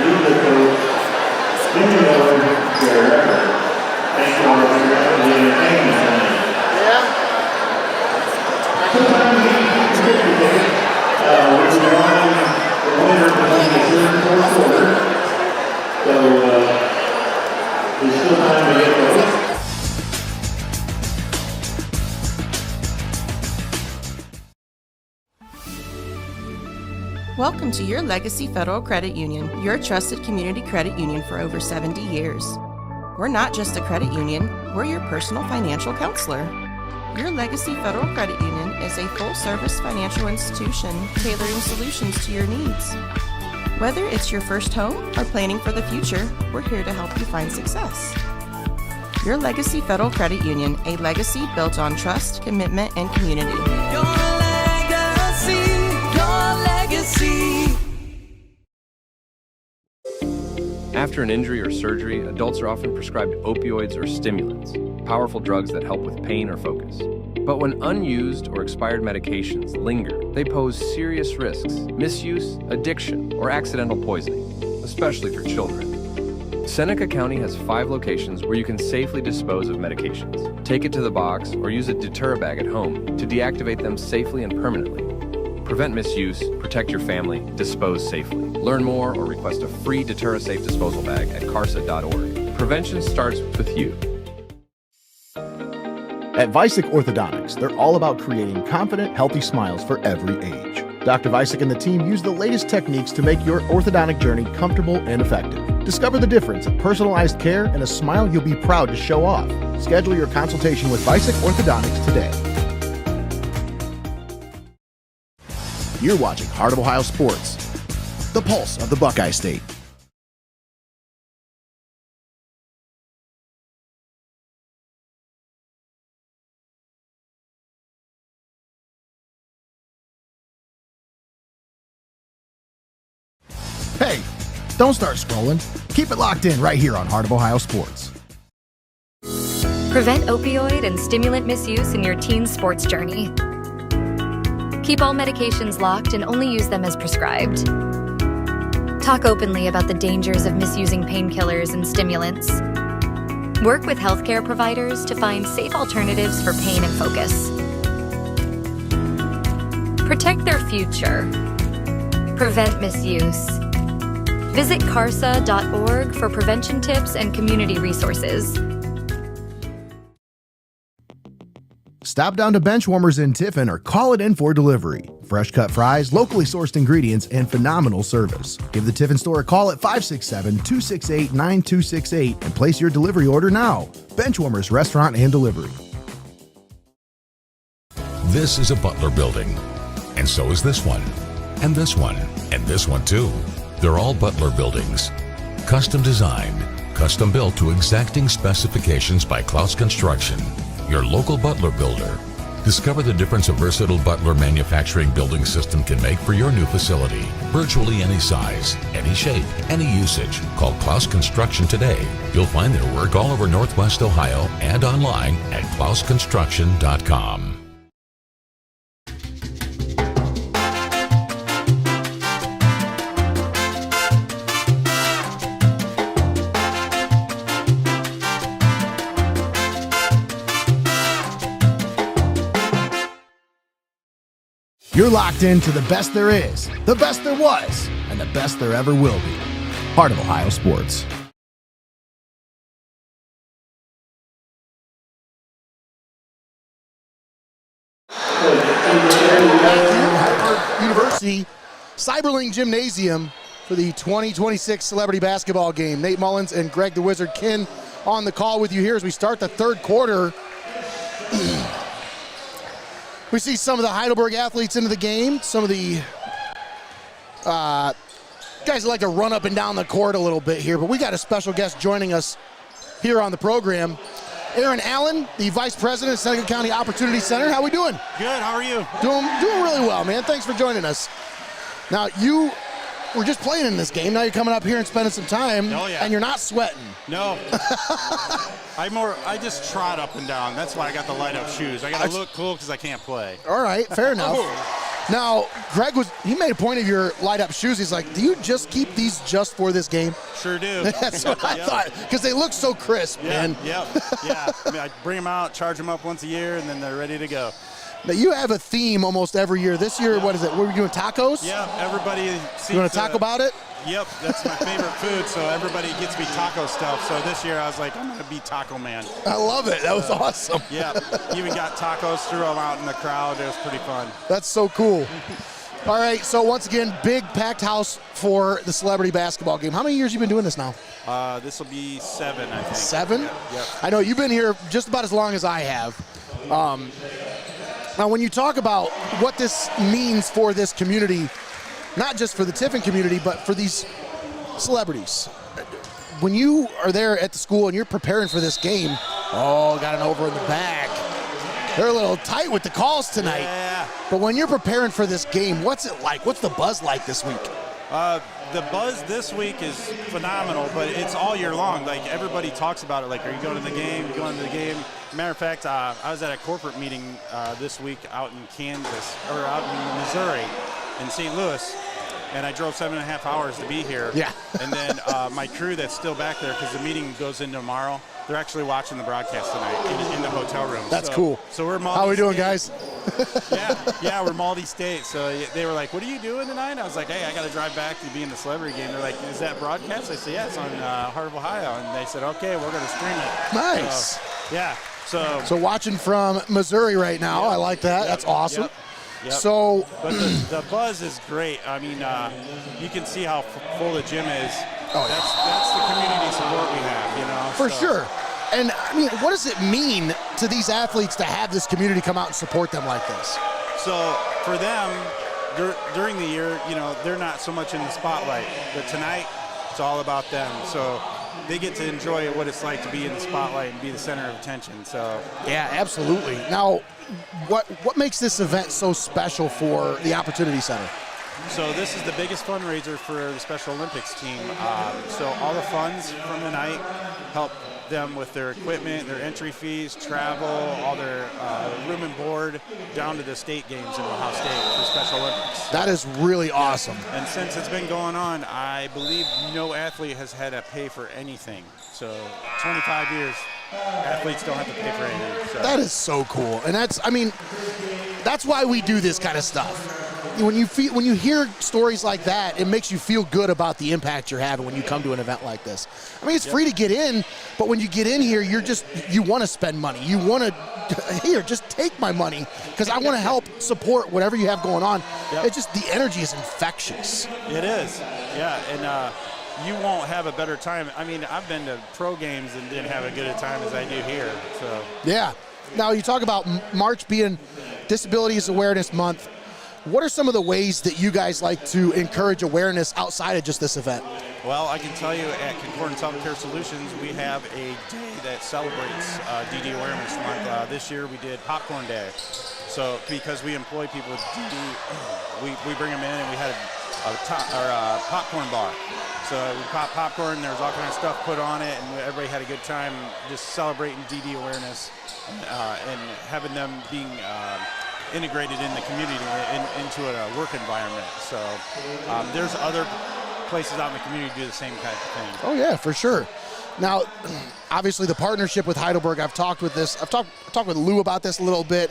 Lisa Coach, Jimmy Miller, Jerry Record. Thank you all for your entertainment tonight. Sometimes we get to ticket. We're drawing the winner between the third and fourth quarter. So, there's still time to get those. Welcome to your Legacy Federal Credit Union, your trusted community credit union for over 70 years. We're not just a credit union, we're your personal financial counselor. Your Legacy Federal Credit Union is a full-service financial institution tailoring solutions to your needs. Whether it's your first home or planning for the future, we're here to help you find success. Your Legacy Federal Credit Union, a legacy built on trust, commitment, and community. Your legacy, your legacy. After an injury or surgery, adults are often prescribed opioids or stimulants, powerful drugs that help with pain or focus. But when unused or expired medications linger, they pose serious risks, misuse, addiction, or accidental poisoning, especially for children. Seneca County has 5 locations where you can safely dispose of medications. Take it to the box or use a deter bag at home to deactivate them safely and permanently. Prevent misuse, protect your family, dispose safely. Learn more or request a free Deter-A-Safe disposal bag at carsa.org. Prevention starts with you. At Vicek Orthodontics, they're all about creating confident, healthy smiles for every age. Dr. Vicek and the team use the latest techniques to make your orthodontic journey comfortable and effective. Discover the difference of personalized care and a smile you'll be proud to show off. Schedule your consultation with Vicek Orthodontics today. You're watching Heart of Ohio Sports, the pulse of the Buckeye State. Hey, don't start scrolling. Keep it locked in right here on Heart of Ohio Sports. Prevent opioid and stimulant misuse in your teen sports journey. Keep all medications locked and only use them as prescribed. Talk openly about the dangers of misusing painkillers and stimulants. Work with healthcare providers to find safe alternatives for pain and focus. Protect their future. Prevent misuse. Visit carsa.org for prevention tips and community resources. Stop down to Benchwarmers in Tiffin or call it in for delivery. Fresh cut fries, locally sourced ingredients, and phenomenal service. Give the Tiffin store a call at 567-268-9268 and place your delivery order now. Benchwarmers Restaurant and Delivery. This is a Butler building, and so is this one, and this one, and this one too. They're all Butler buildings. Custom designed, custom built to exacting specifications by Clouse Construction, your local Butler builder. Discover the difference a versatile Butler manufacturing building system can make for your new facility. Virtually any size, any shape, any usage. Call Clouse Construction today. You'll find their work all over Northwest Ohio and online at clouseconstruction.com. You're locked into the best there is, the best there was, and the best there ever will be. Heart of Ohio Sports. Heidelberg University, Seiberling Gymnasium for the 2026 Celebrity Basketball Game. Nate Mullins and Greg the Wizard Kinn on the call with you here as we start the third quarter. We see some of the Heidelberg athletes into the game, some of the guys that like to run up and down the court a little bit here, but we got a special guest joining us here on the program. Aaron Allen, the Vice President of Seneca County Opportunity Center. How we doing? Good, how are you? Doing really well, man. Thanks for joining us. Now, you were just playing in this game. Now you're coming up here and spending some time, and you're not sweating. No. I just trot up and down. That's why I got the light-up shoes. I got to look cool because I can't play. All right, fair enough. Now, Greg he made a point of your light-up shoes. He's like, do you just keep these just for this game? Sure do. That's what I thought, because they look so crisp, man. Yeah. I mean, I bring them out, charge them up once a year, and then they're ready to go. Now, you have a theme almost every year. This year, what is it? What are we doing, tacos? Yeah, everybody seems You want to talk about it? Yep, that's my favorite food, so everybody gets me taco stuff. So this year I was like, I'm going to be Taco Man. I love it. That was awesome. Yeah, even got tacos, threw them out in the crowd. It was pretty fun. That's so cool. All right, so once again, big packed house for the celebrity basketball game. How many years you been doing this now? This will be 7, I think. 7? Yep. I know you've been here just about as long as I have. Now, when you talk about what this means for this community, not just for the Tiffin community, but for these celebrities, when you are there at the school and you're preparing for this game, got an over in the back. They're a little tight with the calls tonight. Yeah. But when you're preparing for this game, what's it like? What's the buzz like this week? The buzz this week is phenomenal, but it's all year long. Like, everybody talks about it. Like, are you going to the game? You going to the game? Matter of fact, I was at a corporate meeting this week out in out in Missouri, in St. Louis, and I drove 7.5 hours to be here. Yeah. And then my crew that's still back there, because the meeting goes in tomorrow, they're actually watching the broadcast tonight in the hotel room. That's cool. So we're How we doing, guys? yeah, we're multi-state. So they were like, what are you doing tonight? I was like, hey, I got to drive back to be in the celebrity game. They're like, is that broadcast? I said, yeah, it's on Heart of Ohio. And they said, okay, we're going to stream it. Nice. So watching from Missouri right now. I like that. That's awesome. Yep. So, but the buzz is great. I mean, you can see how full the gym is. That's the community support we have, you know. For sure. And I mean, what does it mean to these athletes to have this community come out and support them like this? So for them, during the year, you know, they're not so much in the spotlight. But tonight, it's all about them. So they get to enjoy what it's like to be in the spotlight and be the center of attention. So yeah, absolutely. Now, what makes this event so special for the Opportunity Center? So this is the biggest fundraiser for the Special Olympics team. So all the funds from the night help them with their equipment, their entry fees, travel, all their room and board, down to the state games in Ohio State for Special Olympics. That is really awesome. And since it's been going on, I believe no athlete has had to pay for anything. So 25 years, athletes don't have to pay for anything. So. That is so cool. And that's why we do this kind of stuff. When you hear stories like that, it makes you feel good about the impact you're having when you come to an event like this. I mean, it's free to get in, but when you get in here, you want to spend money. You want to, just take my money, because I want to help support whatever you have going on. Yep. It's just, the energy is infectious. It is, yeah, and you won't have a better time. I mean, I've been to pro games and didn't have a good a time as I do here. So yeah. Now, you talk about March being Disabilities Awareness Month. What are some of the ways that you guys like to encourage awareness outside of just this event? Well, I can tell you at Concordance Healthcare Solutions, we have a day that celebrates DD Awareness Month. This year we did Popcorn Day. So because we employ people with DD, we bring them in, and we had a popcorn bar. So we pop popcorn, there was all kind of stuff put on it, and everybody had a good time just celebrating DD awareness and having them being integrated in the community into a work environment. So there's other places out in the community do the same kind of thing. Oh yeah, for sure. Now, obviously the partnership with Heidelberg, I've talked with Lou about this a little bit.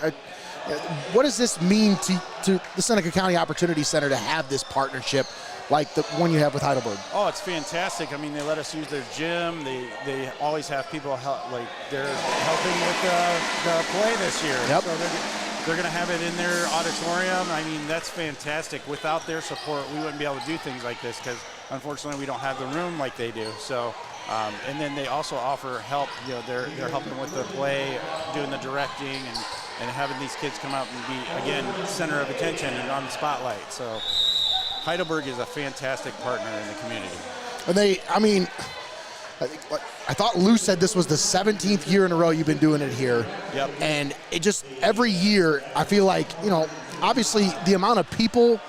What does this mean to the Seneca County Opportunity Center to have this partnership like the one you have with Heidelberg? Oh, it's fantastic. I mean, they let us use their gym. They always have people they're helping with the play this year. Yep. So they're going to have it in their auditorium. I mean, that's fantastic. Without their support, we wouldn't be able to do things like this, because unfortunately we don't have the room like they do. So And then they also offer help. You know, they're helping with the play, doing the directing, and having these kids come out and be, again, center of attention and on the spotlight. So Heidelberg is a fantastic partner in the community. And I thought Lou said this was the 17th year in a row you've been doing it here. Yep. And it just, every year, I feel like, you know, obviously the amount of people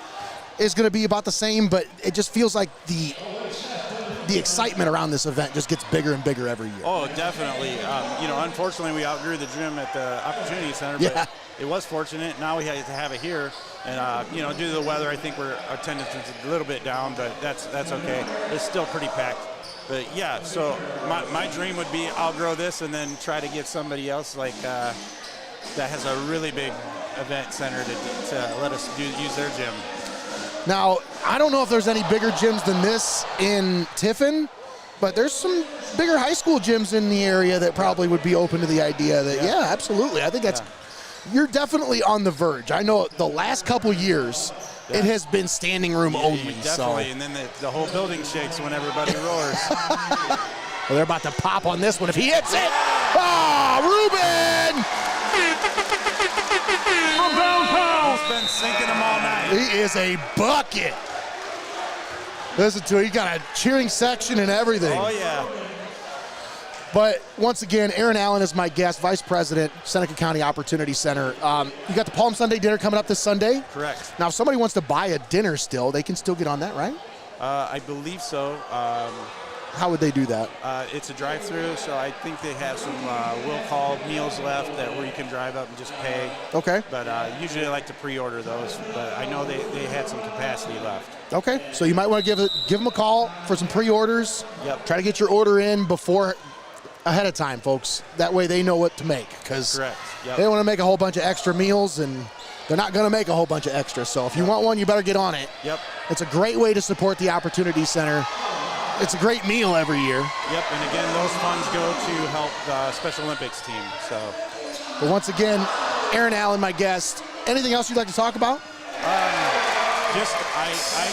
is going to be about the same, but it just feels like the excitement around this event just gets bigger and bigger every year. Oh, definitely. You know, unfortunately, we outgrew the gym at the Opportunity Center, but it was fortunate. Now we had to have it here. And, you know, due to the weather, I think our attendance is a little bit down, but that's okay. It's still pretty packed. But, yeah, so my dream would be outgrow this and then try to get somebody else like that has a really big event center to let us use their gym. Now, I don't know if there's any bigger gyms than this in Tiffin, but there's some bigger high school gyms in the area that probably would be open to the idea that, yeah absolutely. I think that's, you're definitely on the verge. I know the last couple years, it has been standing room only. Definitely, and then the whole building shakes when everybody roars. Well, they're about to pop on this one if he hits it. Oh, Ruben! He's been sinking them all night. He is a bucket. Listen to it. He got a cheering section and everything. Oh, yeah. But once again, Aaron Allen is my guest, Vice President, Seneca County Opportunity Center. You got the Palm Sunday dinner coming up this Sunday? Correct. Now, if somebody wants to buy a dinner still, they can still get on that, right? I believe so. How would they do that? It's a drive-through, so I think they have some will call meals left where you can drive up and just pay. Okay. But usually I like to pre-order those, but I know they had some capacity left. Okay, so you might want to give them a call for some pre-orders. Yep. Try to get your order in ahead of time, folks. That way they know what to make, because Correct. Yep. they don't want to make a whole bunch of extra meals, and they're not going to make a whole bunch of extra. So if you want one, you better get on it. Yep. It's a great way to support the Opportunity Center. It's a great meal every year. Yep, and again, those funds go to help the Special Olympics team. So, but once again, Aaron Allen, my guest. Anything else you'd like to talk about? I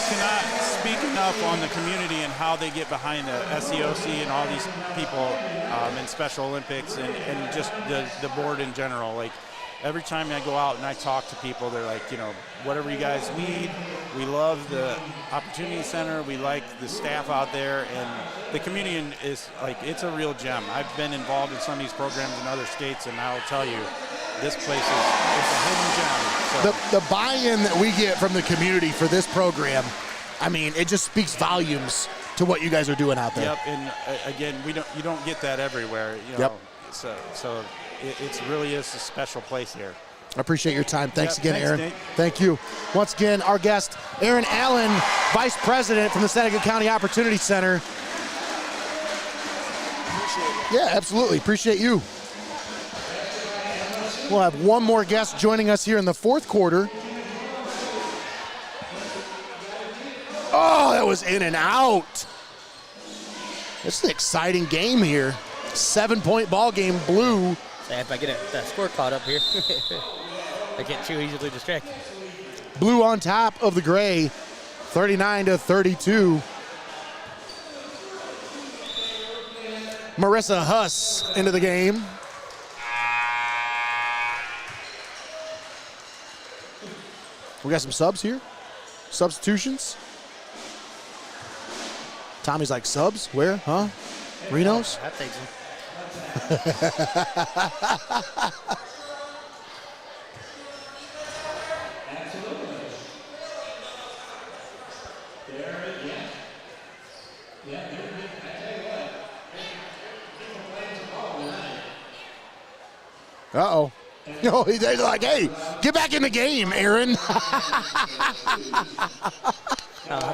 cannot speak enough on the community and how they get behind the SEOC and all these people in Special Olympics and just the board in general. Like, every time I go out and I talk to people, they're like, you know, whatever you guys need, we love the Opportunity Center, we like the staff out there, and the community is like, it's a real gem. I've been involved in some of these programs in other states, and I'll tell you, this place is a hidden gem. So. The buy-in that we get from the community for this program, I mean, it just speaks volumes to what you guys are doing out there. Yep, and again, you don't get that everywhere. You know, so it really is a special place here. I appreciate your time. Thanks again, thanks, Aaron. Nate. Thank you. Once again, our guest, Aaron Allen, Vice President from the Seneca County Opportunity Center. Yeah, absolutely. Appreciate you. We'll have one more guest joining us here in the fourth quarter. Oh, that was in and out. It's an exciting game here. 7-point ball game, blue. If I get that score caught up here, I get too easily distracted. Blue on top of the gray, 39-32. Marissa Huss into the game. We got some subs here. Substitutions. Tommy's like, subs? Where? Huh? Reno's? That takes him. Uh-oh. No, they're like, hey, get back in the game, Aaron. How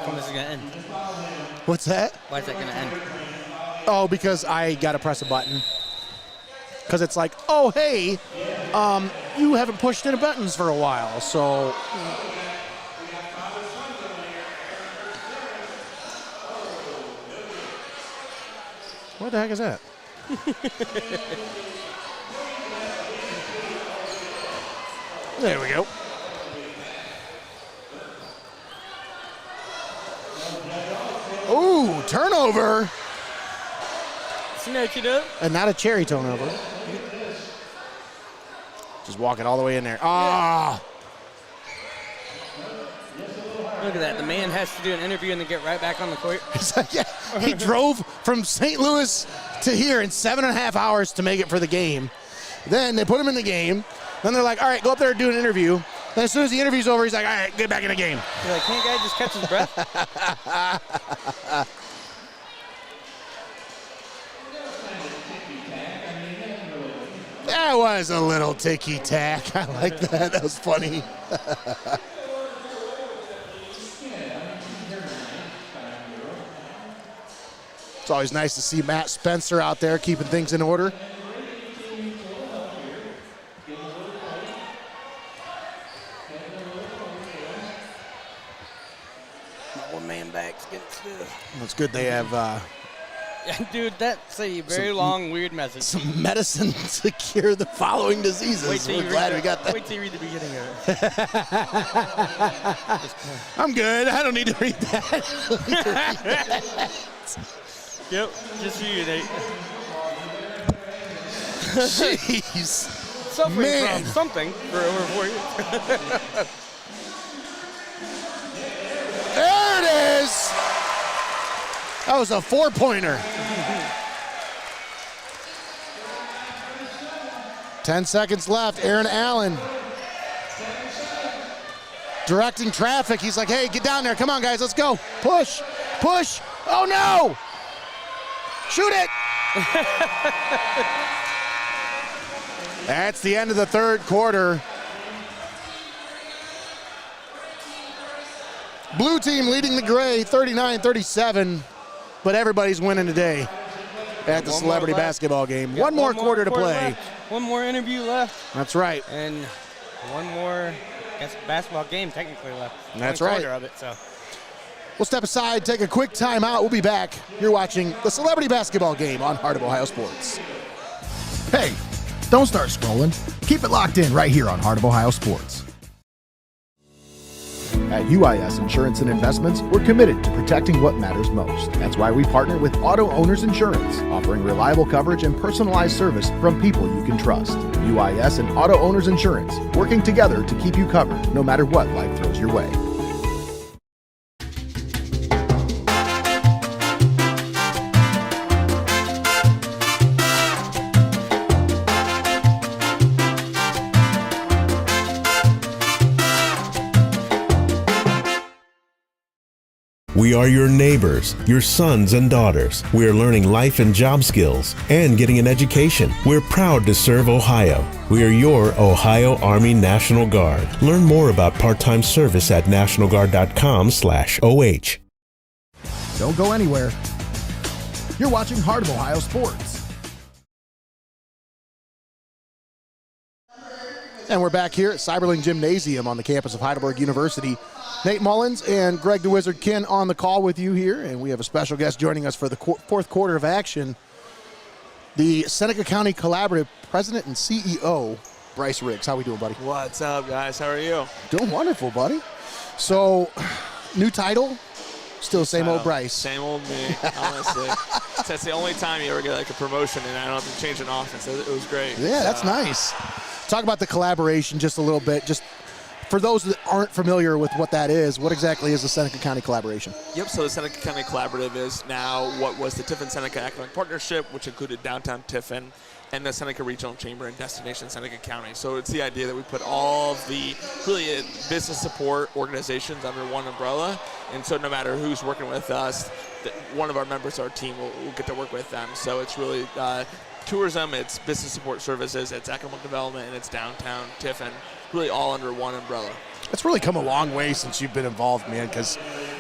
come this is going to end? What's that? Why is that going to end? Oh, because I got to press a button. Because it's like, oh, hey, you haven't pushed any buttons for a while, so. What the heck is that? There we go. Ooh, turnover. Snatch it up. And not a cherry turnover. Just walking all the way in there. Ah! Look at that. The man has to do an interview and then get right back on the court. It's like, yeah, he drove from St. Louis to here in 7.5 hours to make it for the game. Then they put him in the game. Then they're like, all right, go up there and do an interview. Then as soon as the interview's over, he's like, all right, get back in the game. You're like, can't guy just catch his breath? That was a little ticky-tack. I like that. That was funny. It's always nice to see Matt Spencer out there keeping things in order. One man back's getting stiff. It's good they have Dude, that's a very long, weird message. some medicine to cure the following diseases. We're glad we got that. Wait till you read the beginning of it. I'm good. I don't need to read that. Yep, just you, Nate. Jeez. Suffering Man. from something for over 4 years. There it is. That was a 4-pointer. 10 seconds left. Aaron Allen directing traffic. He's like, hey, get down there. Come on, guys. Let's go. Push. Push. Oh, no. Shoot it. That's the end of the third quarter. Blue team leading the gray 39-37, but everybody's winning today at the celebrity basketball game. One more quarter to play. One more interview left. That's right. And one more basketball game technically left. That's one right. quarter of it, so. We'll step aside, take a quick timeout. We'll be back. You're watching the celebrity basketball game on Heart of Ohio Sports. Hey, don't start scrolling. Keep it locked in right here on Heart of Ohio Sports. At UIS Insurance and Investments, we're committed to protecting what matters most. That's why we partner with Auto Owners Insurance, offering reliable coverage and personalized service from people you can trust. UIS and Auto Owners Insurance, working together to keep you covered no matter what life throws your way. We are your neighbors, your sons and daughters. We are learning life and job skills and getting an education. We're proud to serve Ohio. We are your Ohio Army National Guard. Learn more about part-time service at nationalguard.com/OH. Don't go anywhere. You're watching Heart of Ohio Sports. And we're back here at Seiberling Gymnasium on the campus of Heidelberg University. Nate Mullins and Greg the Wizard Kinn on the call with you here, and we have a special guest joining us for the fourth quarter of action. The Seneca County Collaborative President and CEO, Bryce Riggs. How we doing, buddy? What's up, guys? How are you? Doing wonderful, buddy. So, new title, still same old Bryce. Same old me, honestly. That's the only time you ever get like a promotion and I don't have to change an office. It was great. Yeah, that's nice. Talk about the collaboration just a little bit. Just for those that aren't familiar with what that is, what exactly is the Seneca County Collaboration? Yep, so the Seneca County Collaborative is now what was the Tiffin-Seneca Economic Partnership, which included downtown Tiffin and the Seneca Regional Chamber and Destination Seneca County. So it's the idea that we put all of the really business support organizations under one umbrella. And so no matter who's working with us, one of our members of our team will get to work with them. So it's really tourism, it's business support services, it's economic development, and it's downtown Tiffin, really all under one umbrella. It's really come a long way since you've been involved, man, because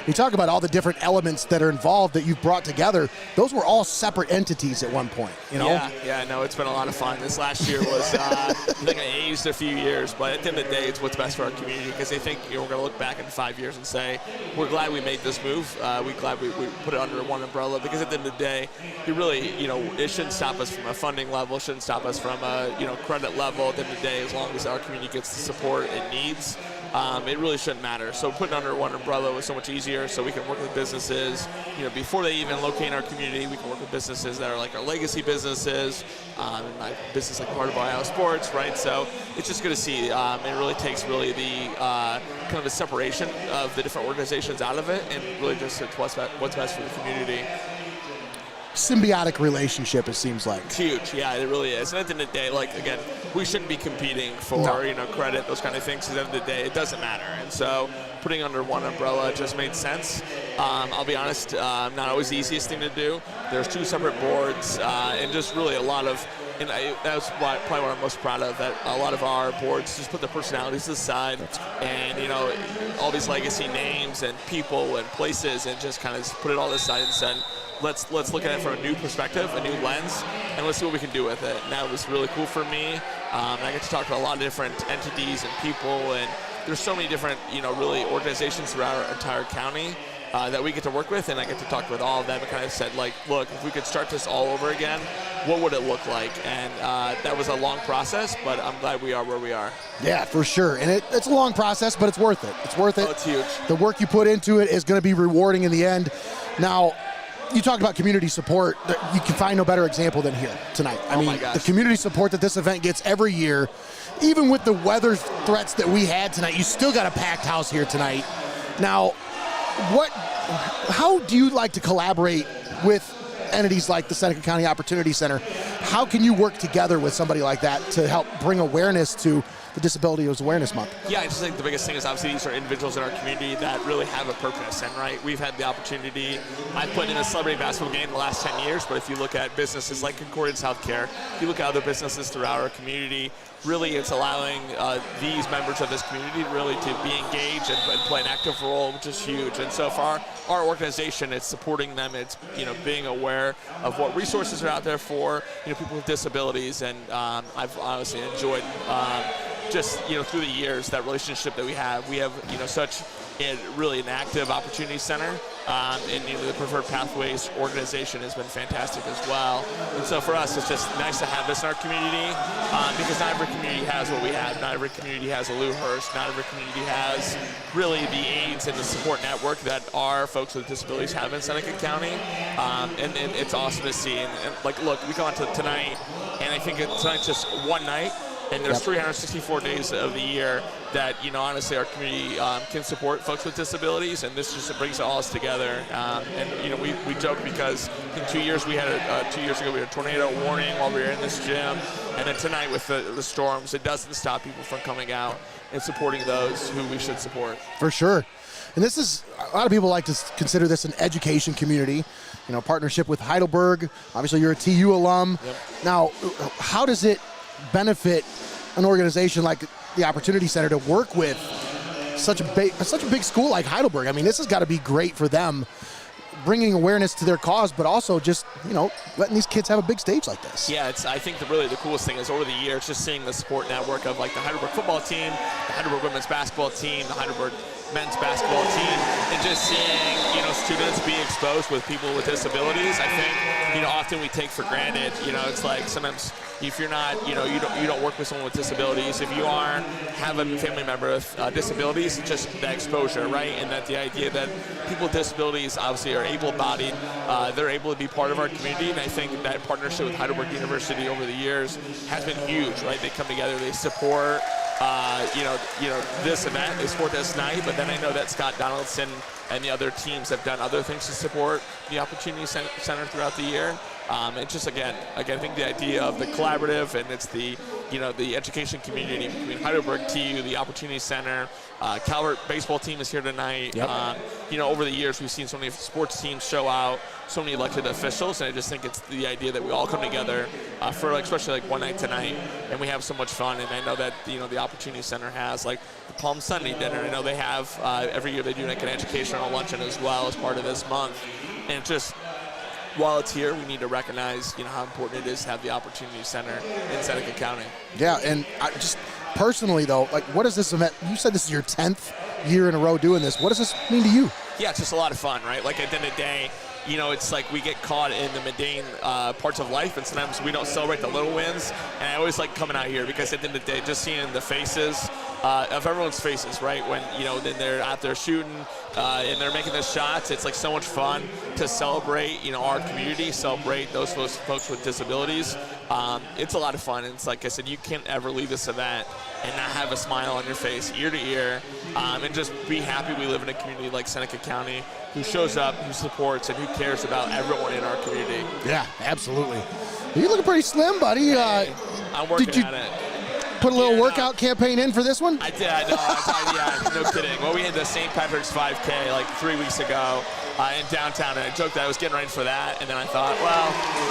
you talk about all the different elements that are involved that you've brought together. Those were all separate entities at one point, you know? Yeah, no, it's been a lot of fun. This last year was, I think I aged a few years, but at the end of the day, it's what's best for our community, because they think we're going to look back in 5 years and say, we're glad we made this move. We're glad we put it under one umbrella, because at the end of the day, it really, it shouldn't stop us from a funding level, it shouldn't stop us from a, credit level. At the end of the day, as long as our community gets the support it needs, it really shouldn't matter. So putting under one umbrella was so much easier, so we can work with businesses, before they even locate in our community. We can work with businesses that are like our legacy businesses, and my business like part of Ohio Sports, right? So it's just good to see. It really takes the kind of the separation of the different organizations out of it, and really just what's best for the community. Symbiotic relationship, it seems like. It's huge, yeah, it really is. And at the end of the day, again, we shouldn't be competing for credit, those kind of things. Because at the end of the day, it doesn't matter. And so putting under one umbrella just made sense. I'll be honest, not always the easiest thing to do. There's 2 separate boards, and just really a lot of. And that's probably what I'm most proud of, that a lot of our boards just put the personalities aside and, all these legacy names and people and places, and just kind of put it all aside and said, let's look at it from a new perspective, a new lens, and let's see what we can do with it. And that was really cool for me. And I get to talk to a lot of different entities and people, and there's so many different, really organizations throughout our entire county that we get to work with, and I get to talk with all of them and kind of said, look, if we could start this all over again, what would it look like? And that was a long process, but I'm glad we are where we are. Yeah, for sure. And it's a long process, but it's worth it. It's worth it. Oh, it's huge. The work you put into it is going to be rewarding in the end. Now, you talked about community support. You can find no better example than here tonight. I mean, the community support that this event gets every year, even with the weather threats that we had tonight, you still got a packed house here tonight. Now, how do you like to collaborate with entities like the Seneca County Opportunity Center? How can you work together with somebody like that to help bring awareness to the Disability Awareness Month? Yeah, I just think the biggest thing is obviously these are individuals in our community that really have a purpose. And we've had the opportunity, I've put in a celebrity basketball game the last 10 years, but if you look at businesses like Concordance Healthcare, if you look at other businesses throughout our community, really it's allowing these members of this community really to be engaged and play an active role, which is huge. And so for our organization, it's supporting them, it's being aware of what resources are out there for people with disabilities. And I've honestly enjoyed just through the years that relationship that we have such really an active opportunity center, and the Preferred Pathways organization has been fantastic as well. And so for us, it's just nice to have this in our community, because not every community has what we have. Not every community has a Lou Hurst. Not every community has really the aids and the support network that our folks with disabilities have in Seneca County. And it's awesome to see. And look, we go on to tonight, and I think tonight's just one night. And there's 364 days of the year that, honestly, our community can support folks with disabilities, and this just brings all us together. And, we joke because in 2 years, 2 years ago, we had a tornado warning while we were in this gym. And then tonight with the storms, it doesn't stop people from coming out and supporting those who we should support. For sure. And this is, a lot of people like to consider this an education community, partnership with Heidelberg. Obviously, you're a TU alum. Yep. Now, how does it benefit an organization like the Opportunity Center to work with such a big school like Heidelberg? I mean, this has got to be great for them, bringing awareness to their cause, but also just, letting these kids have a big stage like this. Yeah, I think really the coolest thing is over the years, just seeing the support network of the Heidelberg football team, the Heidelberg women's basketball team, the Heidelberg men's basketball team, and just seeing, students be exposed with people with disabilities. I think, often we take for granted, it's like sometimes if you're not, you don't work with someone with disabilities, if you have a family member with disabilities, it's just that exposure, right? And that the idea that people with disabilities obviously are able-bodied, they're able to be part of our community, and I think that partnership with Heidelberg University over the years has been huge, right? They come together, they support, this event, they support this night, but then I know that Scott Donaldson and the other teams have done other things to support the Opportunity Center throughout the year. And just again, I think the idea of the collaborative, and it's the education community between Heidelberg, TU, the Opportunity Center, Calvert baseball team is here tonight. Yep. Over the years we've seen so many sports teams show out, so many elected officials, and I just think it's the idea that we all come together for especially one night tonight, and we have so much fun. And I know that the Opportunity Center has the Palm Sunday dinner. I know they have every year they do an educational luncheon as well as part of this month, and just while it's here, we need to recognize, how important it is to have the Opportunity Center in Seneca County. Yeah, and I just personally, though, what does this event, you said this is your 10th year in a row doing this. What does this mean to you? Yeah, it's just a lot of fun, right? At the end of the day, it's we get caught in the mundane parts of life, and sometimes we don't celebrate the little wins. And I always like coming out here because at the end of the day, just seeing the faces of everyone's faces, right? When, then they're out there shooting and they're making the shots. It's like so much fun to celebrate, our community, celebrate those folks with disabilities. It's a lot of fun. And it's like I said, you can't ever leave this event and not have a smile on your face ear to ear, and just be happy we live in a community like Seneca County who shows up, who supports, and who cares about everyone in our community. Yeah, absolutely. You're looking pretty slim, buddy. I'm working at it. Put a little workout campaign in for this one? I did. No kidding. Well, we had the St. Patrick's 5K like 3 weeks ago in downtown, and I joked that I was getting ready for that, and then I thought, well,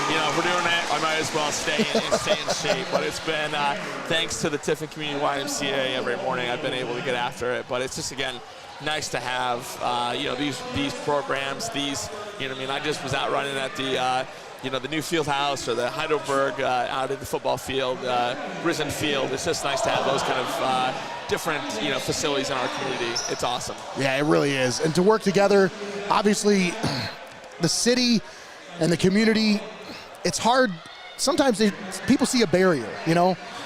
if we're doing it, I might as well stay in shape. But it's been thanks to the Tiffin Community YMCA every morning I've been able to get after it. But it's just, again, nice to have these programs. I just was out running at the new field house or the Heidelberg out at the football field, Risen Field. It's just nice to have those kind of different, facilities in our community. It's awesome. Yeah, it really is. And to work together, obviously, the city and the community, it's hard. Sometimes people see a barrier,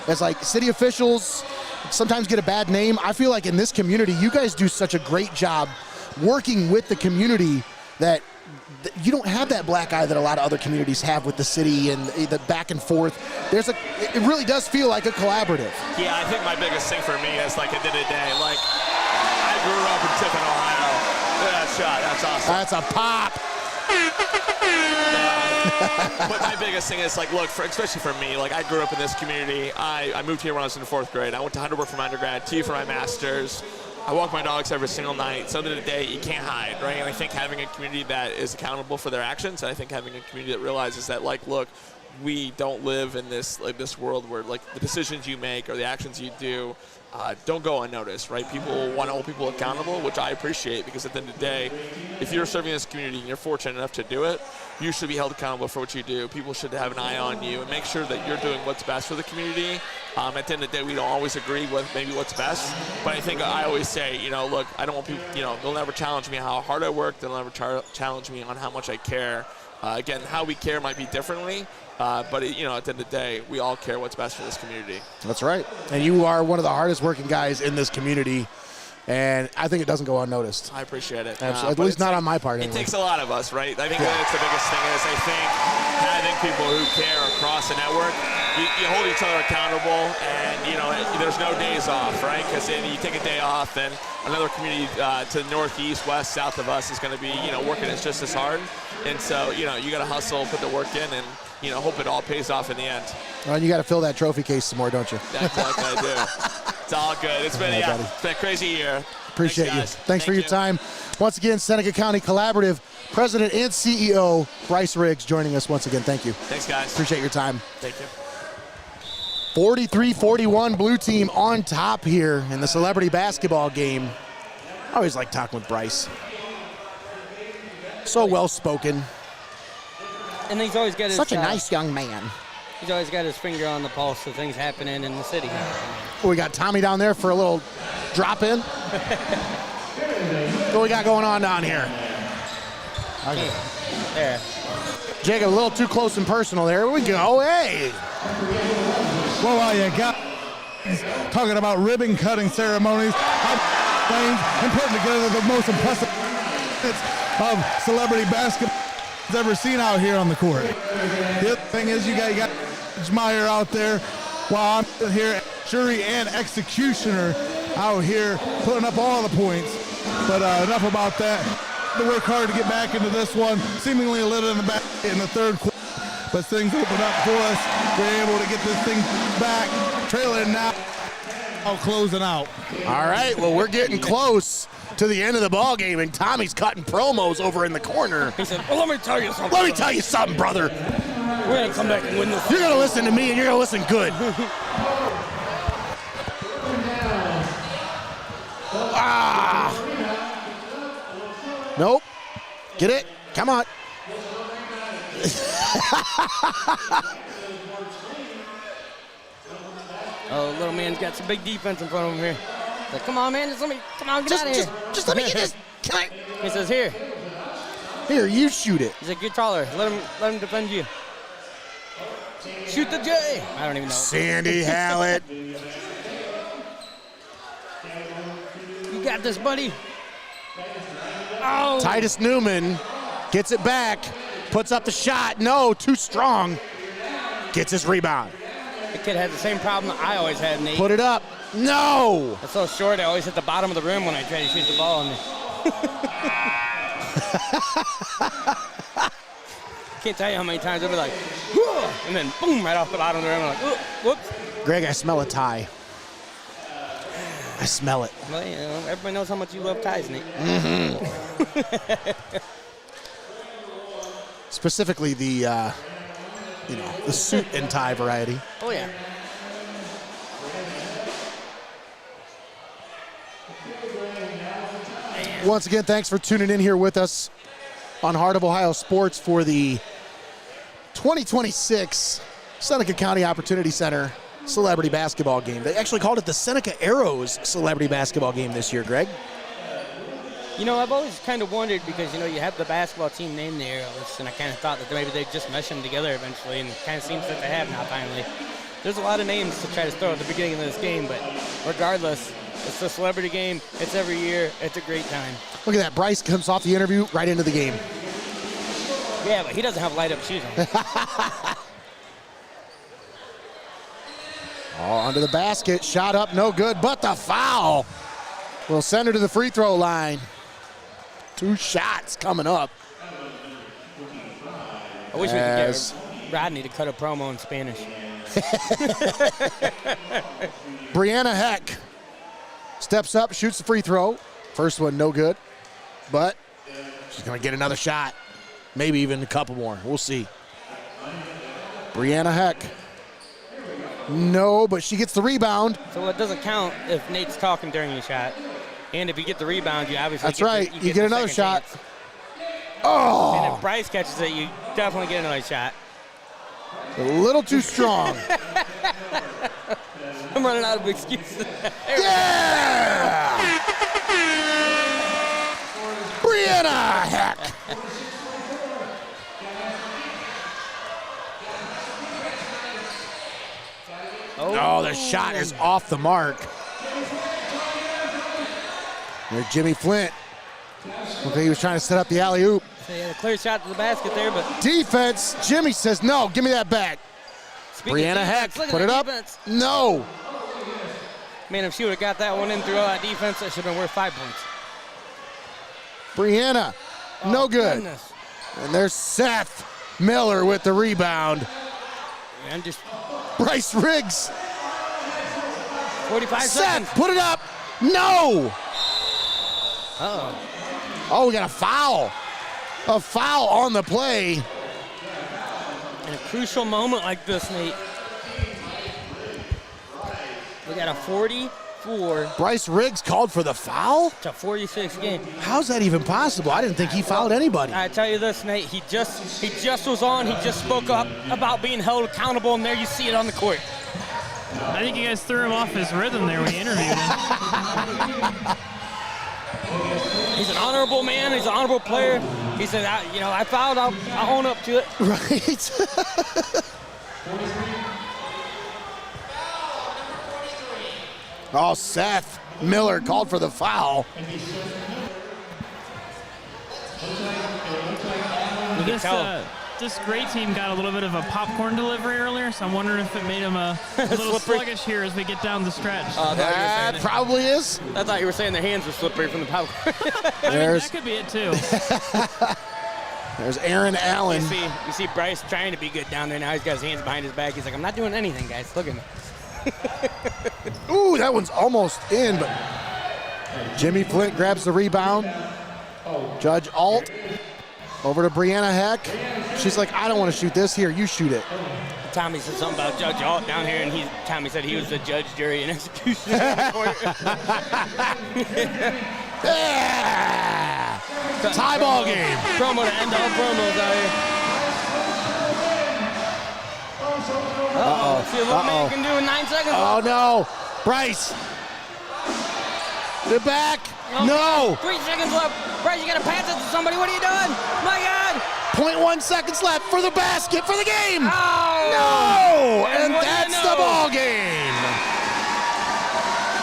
as like city officials sometimes get a bad name. I feel like in this community, you guys do such a great job working with the community that you don't have that black eye that a lot of other communities have with the city and the back and forth. It really does feel like a collaborative. Yeah, I think my biggest thing for me is, like, at the end of the day, like, I grew up in Tiffin, Ohio. Look at that shot. That's awesome. That's a pop. But my biggest thing is, like, look, especially for me, like, I grew up in this community. I moved here when I was in 4th grade. I went to Heidelberg for my undergrad, TU for my master's. I walk my dogs every single night. So at the end of the day, you can't hide, right? And I think having a community that is accountable for their actions, and I think having a community that realizes that, like, look, we don't live in this world where, like, the decisions you make or the actions you do don't go unnoticed, right? People want to hold people accountable, which I appreciate, because at the end of the day, if you're serving this community and you're fortunate enough to do it, you should be held accountable for what you do. People should have an eye on you and make sure that you're doing what's best for the community. At the end of the day, we don't always agree with maybe what's best, but I think I always say, look, I don't want people, they'll never challenge me how hard I work. They'll never challenge me on how much I care. Again, how we care might be differently, but at the end of the day, we all care what's best for this community. That's right. And you are one of the hardest working guys in this community, and I think it doesn't go unnoticed. I appreciate it. Absolutely. At least not on my part, anyway. It takes a lot of us, right? I think that's the biggest thing is I think having people who care across the network, you hold each other accountable, and, there's no days off, right? Because you take a day off, and another community to the northeast, west, south of us is going to be, working it's just as hard. And so, you got to hustle, put the work in, and, hope it all pays off in the end. Well, you got to fill that trophy case some more, don't you? That's what I do. It's all good. It's been, it's been a crazy year. Appreciate you. Thanks for your time. Once again, Seneca County Collaborative President and CEO Bryce Riggs joining us once again. Thank you. Thanks, guys. Appreciate your time. Thank you. 43-41 blue team on top here in the celebrity basketball game. I always like talking with Bryce. So well-spoken. And he's always got his... Such a nice young man. He's always got his finger on the pulse of things happening in the city. We got Tommy down there for a little drop-in. What we got going on down here? Okay. There. Jacob, a little too close and personal there. Here we go. Hey! Well, while you got talking about ribbon cutting ceremonies, and putting together the most impressive of celebrity basketball ever seen out here on the court. The other thing is you got Meyer out there while I'm here, jury and executioner out here putting up all the points. But enough about that. To work hard to get back into this one, seemingly a little in the back in the third quarter. But things open up for us. We're able to get this thing back, trailing now, closing out. All right, well, we're getting close to the end of the ball game, and Tommy's cutting promos over in the corner. He said, well, let me tell you something. Let me tell you something, brother. We're going to come back and win this. You're going to listen to me, and you're going to listen good. Nope. Get it? Come on. Oh, little man's got some big defense in front of him here. He's like, come on, man, get out of here. Just let me get this. He says, here. Here, you shoot it. He's like, you're taller. Let him defend you. Shoot the J. I don't even know. Sandy Hallett. got this, buddy. Oh. Titus Newman gets it back, puts up the shot. No, too strong. Gets his rebound. The kid had the same problem that I always had, Nate. Put it up. No! It's so short, I always hit the bottom of the rim when I try to shoot the ball. Can't tell you how many times I'll be like, whoa, and then boom, right off the bottom of the rim. I'm like, oh, whoops. Greg, I smell a tie. I smell it. Well, you know, everybody knows how much you love ties, Nate. Specifically the, the suit and tie variety. Oh, yeah. Once again, thanks for tuning in here with us on Heart of Ohio Sports for the 2026 Seneca County Opportunity Center Celebrity Basketball Game. They actually called it the Seneca Arrows Celebrity Basketball Game this year, Greg. You know, I've always kind of wondered because, you have the basketball team named the Arrows, and I kind of thought that maybe they'd just mesh them together eventually, and it kind of seems that they have now finally. There's a lot of names to try to throw at the beginning of this game, but regardless, it's the celebrity game. It's every year. It's a great time. Look at that. Bryce comes off the interview right into the game. Yeah, but he doesn't have light-up shoes on. Oh, under the basket. Shot up, no good, but the foul will send her to the free throw line. 2 shots coming up. I wish we could get Rodney to cut a promo in Spanish. Brianna Heck steps up, shoots the free throw. First one, no good, but she's going to get another shot. Maybe even a couple more. We'll see. Brianna Heck. No, but she gets the rebound. So it doesn't count if Nate's talking during your shot. And if you get the rebound, you obviously That's right. You get another shot. Chance. Oh! And if Bryce catches it, you definitely get another shot. A little too strong. I'm running out of excuses. Yeah! Brianna Heck. Oh, the shot is off the mark. There's Jimmy Flint. Okay, he was trying to set up the alley-oop. So he had a clear shot to the basket there, but Defense, Jimmy says, no, give me that back. Brianna Heck, put it up. No. Man, if she would have got that one in through all that defense, that should have been worth 5 points. Brianna, no good. Goodness. And there's Seth Miller with the rebound. Man, just Bryce Riggs. 45 seconds. Seth, put it up. No. Uh-oh. Oh, we got a foul. A foul on the play. In a crucial moment like this, Nate. We got a 44. Bryce Riggs called for the foul? It's a 46 game. How's that even possible? I didn't think he fouled anybody. I tell you this, Nate, he just was on. He just spoke up about being held accountable, and there you see it on the court. I think you guys threw him off his rhythm there when you interviewed him. He's an honorable man. He's an honorable player. He said, I fouled. I'll own up to it. Right. Oh, Seth Miller called for the foul. This great team got a little bit of a popcorn delivery earlier, so I'm wondering if it made him a little sluggish here as we get down the stretch. That probably is. I thought you were saying their hands were slippery from the popcorn. That could be it too. There's Aaron Allen. You see Bryce trying to be good down there. Now he's got his hands behind his back. He's like, I'm not doing anything, guys. Look at me. Ooh, that one's almost in, but Jimmy Flint grabs the rebound. Judge Alt over to Brianna Heck. She's like, I don't want to shoot this. Here, you shoot it. Tommy said something about Judge Alt down here, and Tommy said he was the judge, jury, and executioner. Yeah! Tie ball game. Promo to end all promos out here. See what little man can do in 9 seconds. Oh, no. Bryce. The back. No. 3 seconds left. Bryce, you got to pass it to somebody. What are you doing? My God. 0.1 seconds left for the basket for the game. Oh. No. And that's the ball game.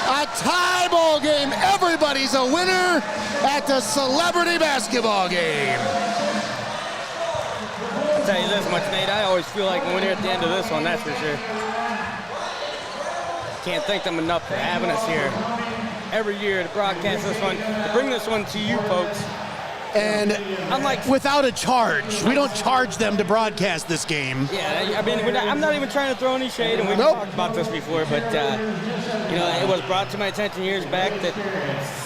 A tie ball game. Everybody's a winner at the celebrity basketball game. I'll tell you this much, Nate. I always feel like a winner at the end of this one, that's for sure. Can't thank them enough for having us here every year to broadcast this one, to bring this one to you folks. And unlike without a charge. We don't charge them to broadcast this game. Yeah, I mean, I'm not even trying to throw any shade, and we've talked about this before, but, you know, it was brought to my attention years back that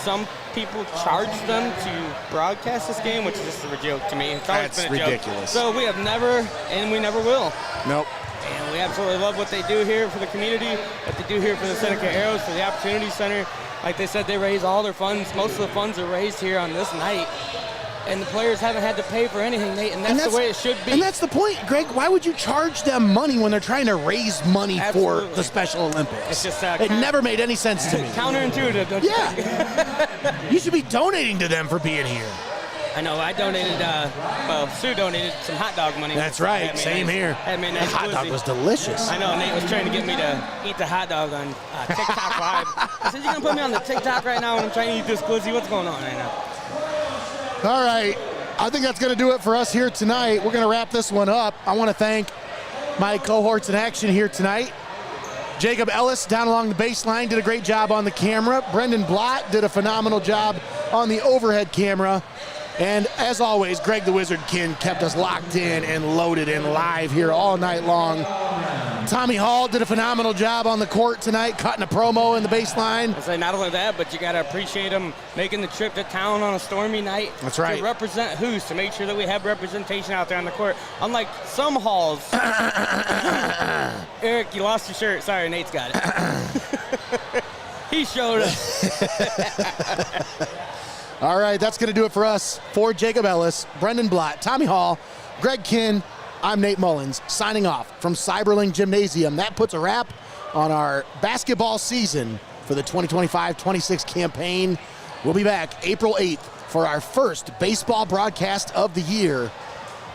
some people charge them to broadcast this game, which is just a joke to me. It's always That's been a ridiculous. joke. So we have never, and we never will. Nope. And we absolutely love what they do here for the community, what they do here for the Seneca Arrows, for the Opportunity Center. Like they said, they raise all their funds. Most of the funds are raised here on this night. And the players haven't had to pay for anything, Nate, and that's the way it should be. And that's the point, Greg. Why would you charge them money when they're trying to raise money for the Special Olympics? It's just it never made any sense to me. Counterintuitive, don't you think? You should be donating to them for being here. I know. I donated. Well, Sue donated some hot dog money. That's right. Same here. The hot dog was delicious. I know. Nate was trying to get me to eat the hot dog on TikTok Live. I said, "You're gonna put me on the TikTok right now when I'm trying to eat this glizzy? What's going on right now?" All right. I think that's going to do it for us here tonight. We're going to wrap this one up. I want to thank my cohorts in action here tonight. Jacob Ellis down along the baseline did a great job on the camera. Brendon Blott did a phenomenal job on the overhead camera. And as always, Greg the Wizard Kinn kept us locked in and loaded and live here all night long. Tommy Hall did a phenomenal job on the court tonight, cutting a promo in the baseline. I say not only that, but you got to appreciate him making the trip to town on a stormy night. That's right. To represent Hoos, to make sure that we have representation out there on the court. Unlike some halls. Eric, you lost your shirt. Sorry, Nate's got it. He showed up. All right, that's going to do it for us. For Jacob Ellis, Brendon Blott, Tommy Hall, Greg Kinn, I'm Nate Mullins, signing off from Seiberling Gymnasium. That puts a wrap on our basketball season for the 2025-26 campaign. We'll be back April 8th for our first baseball broadcast of the year.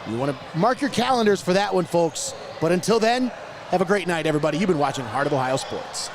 You want to mark your calendars for that one, folks. But until then, have a great night, everybody. You've been watching Heart of Ohio Sports.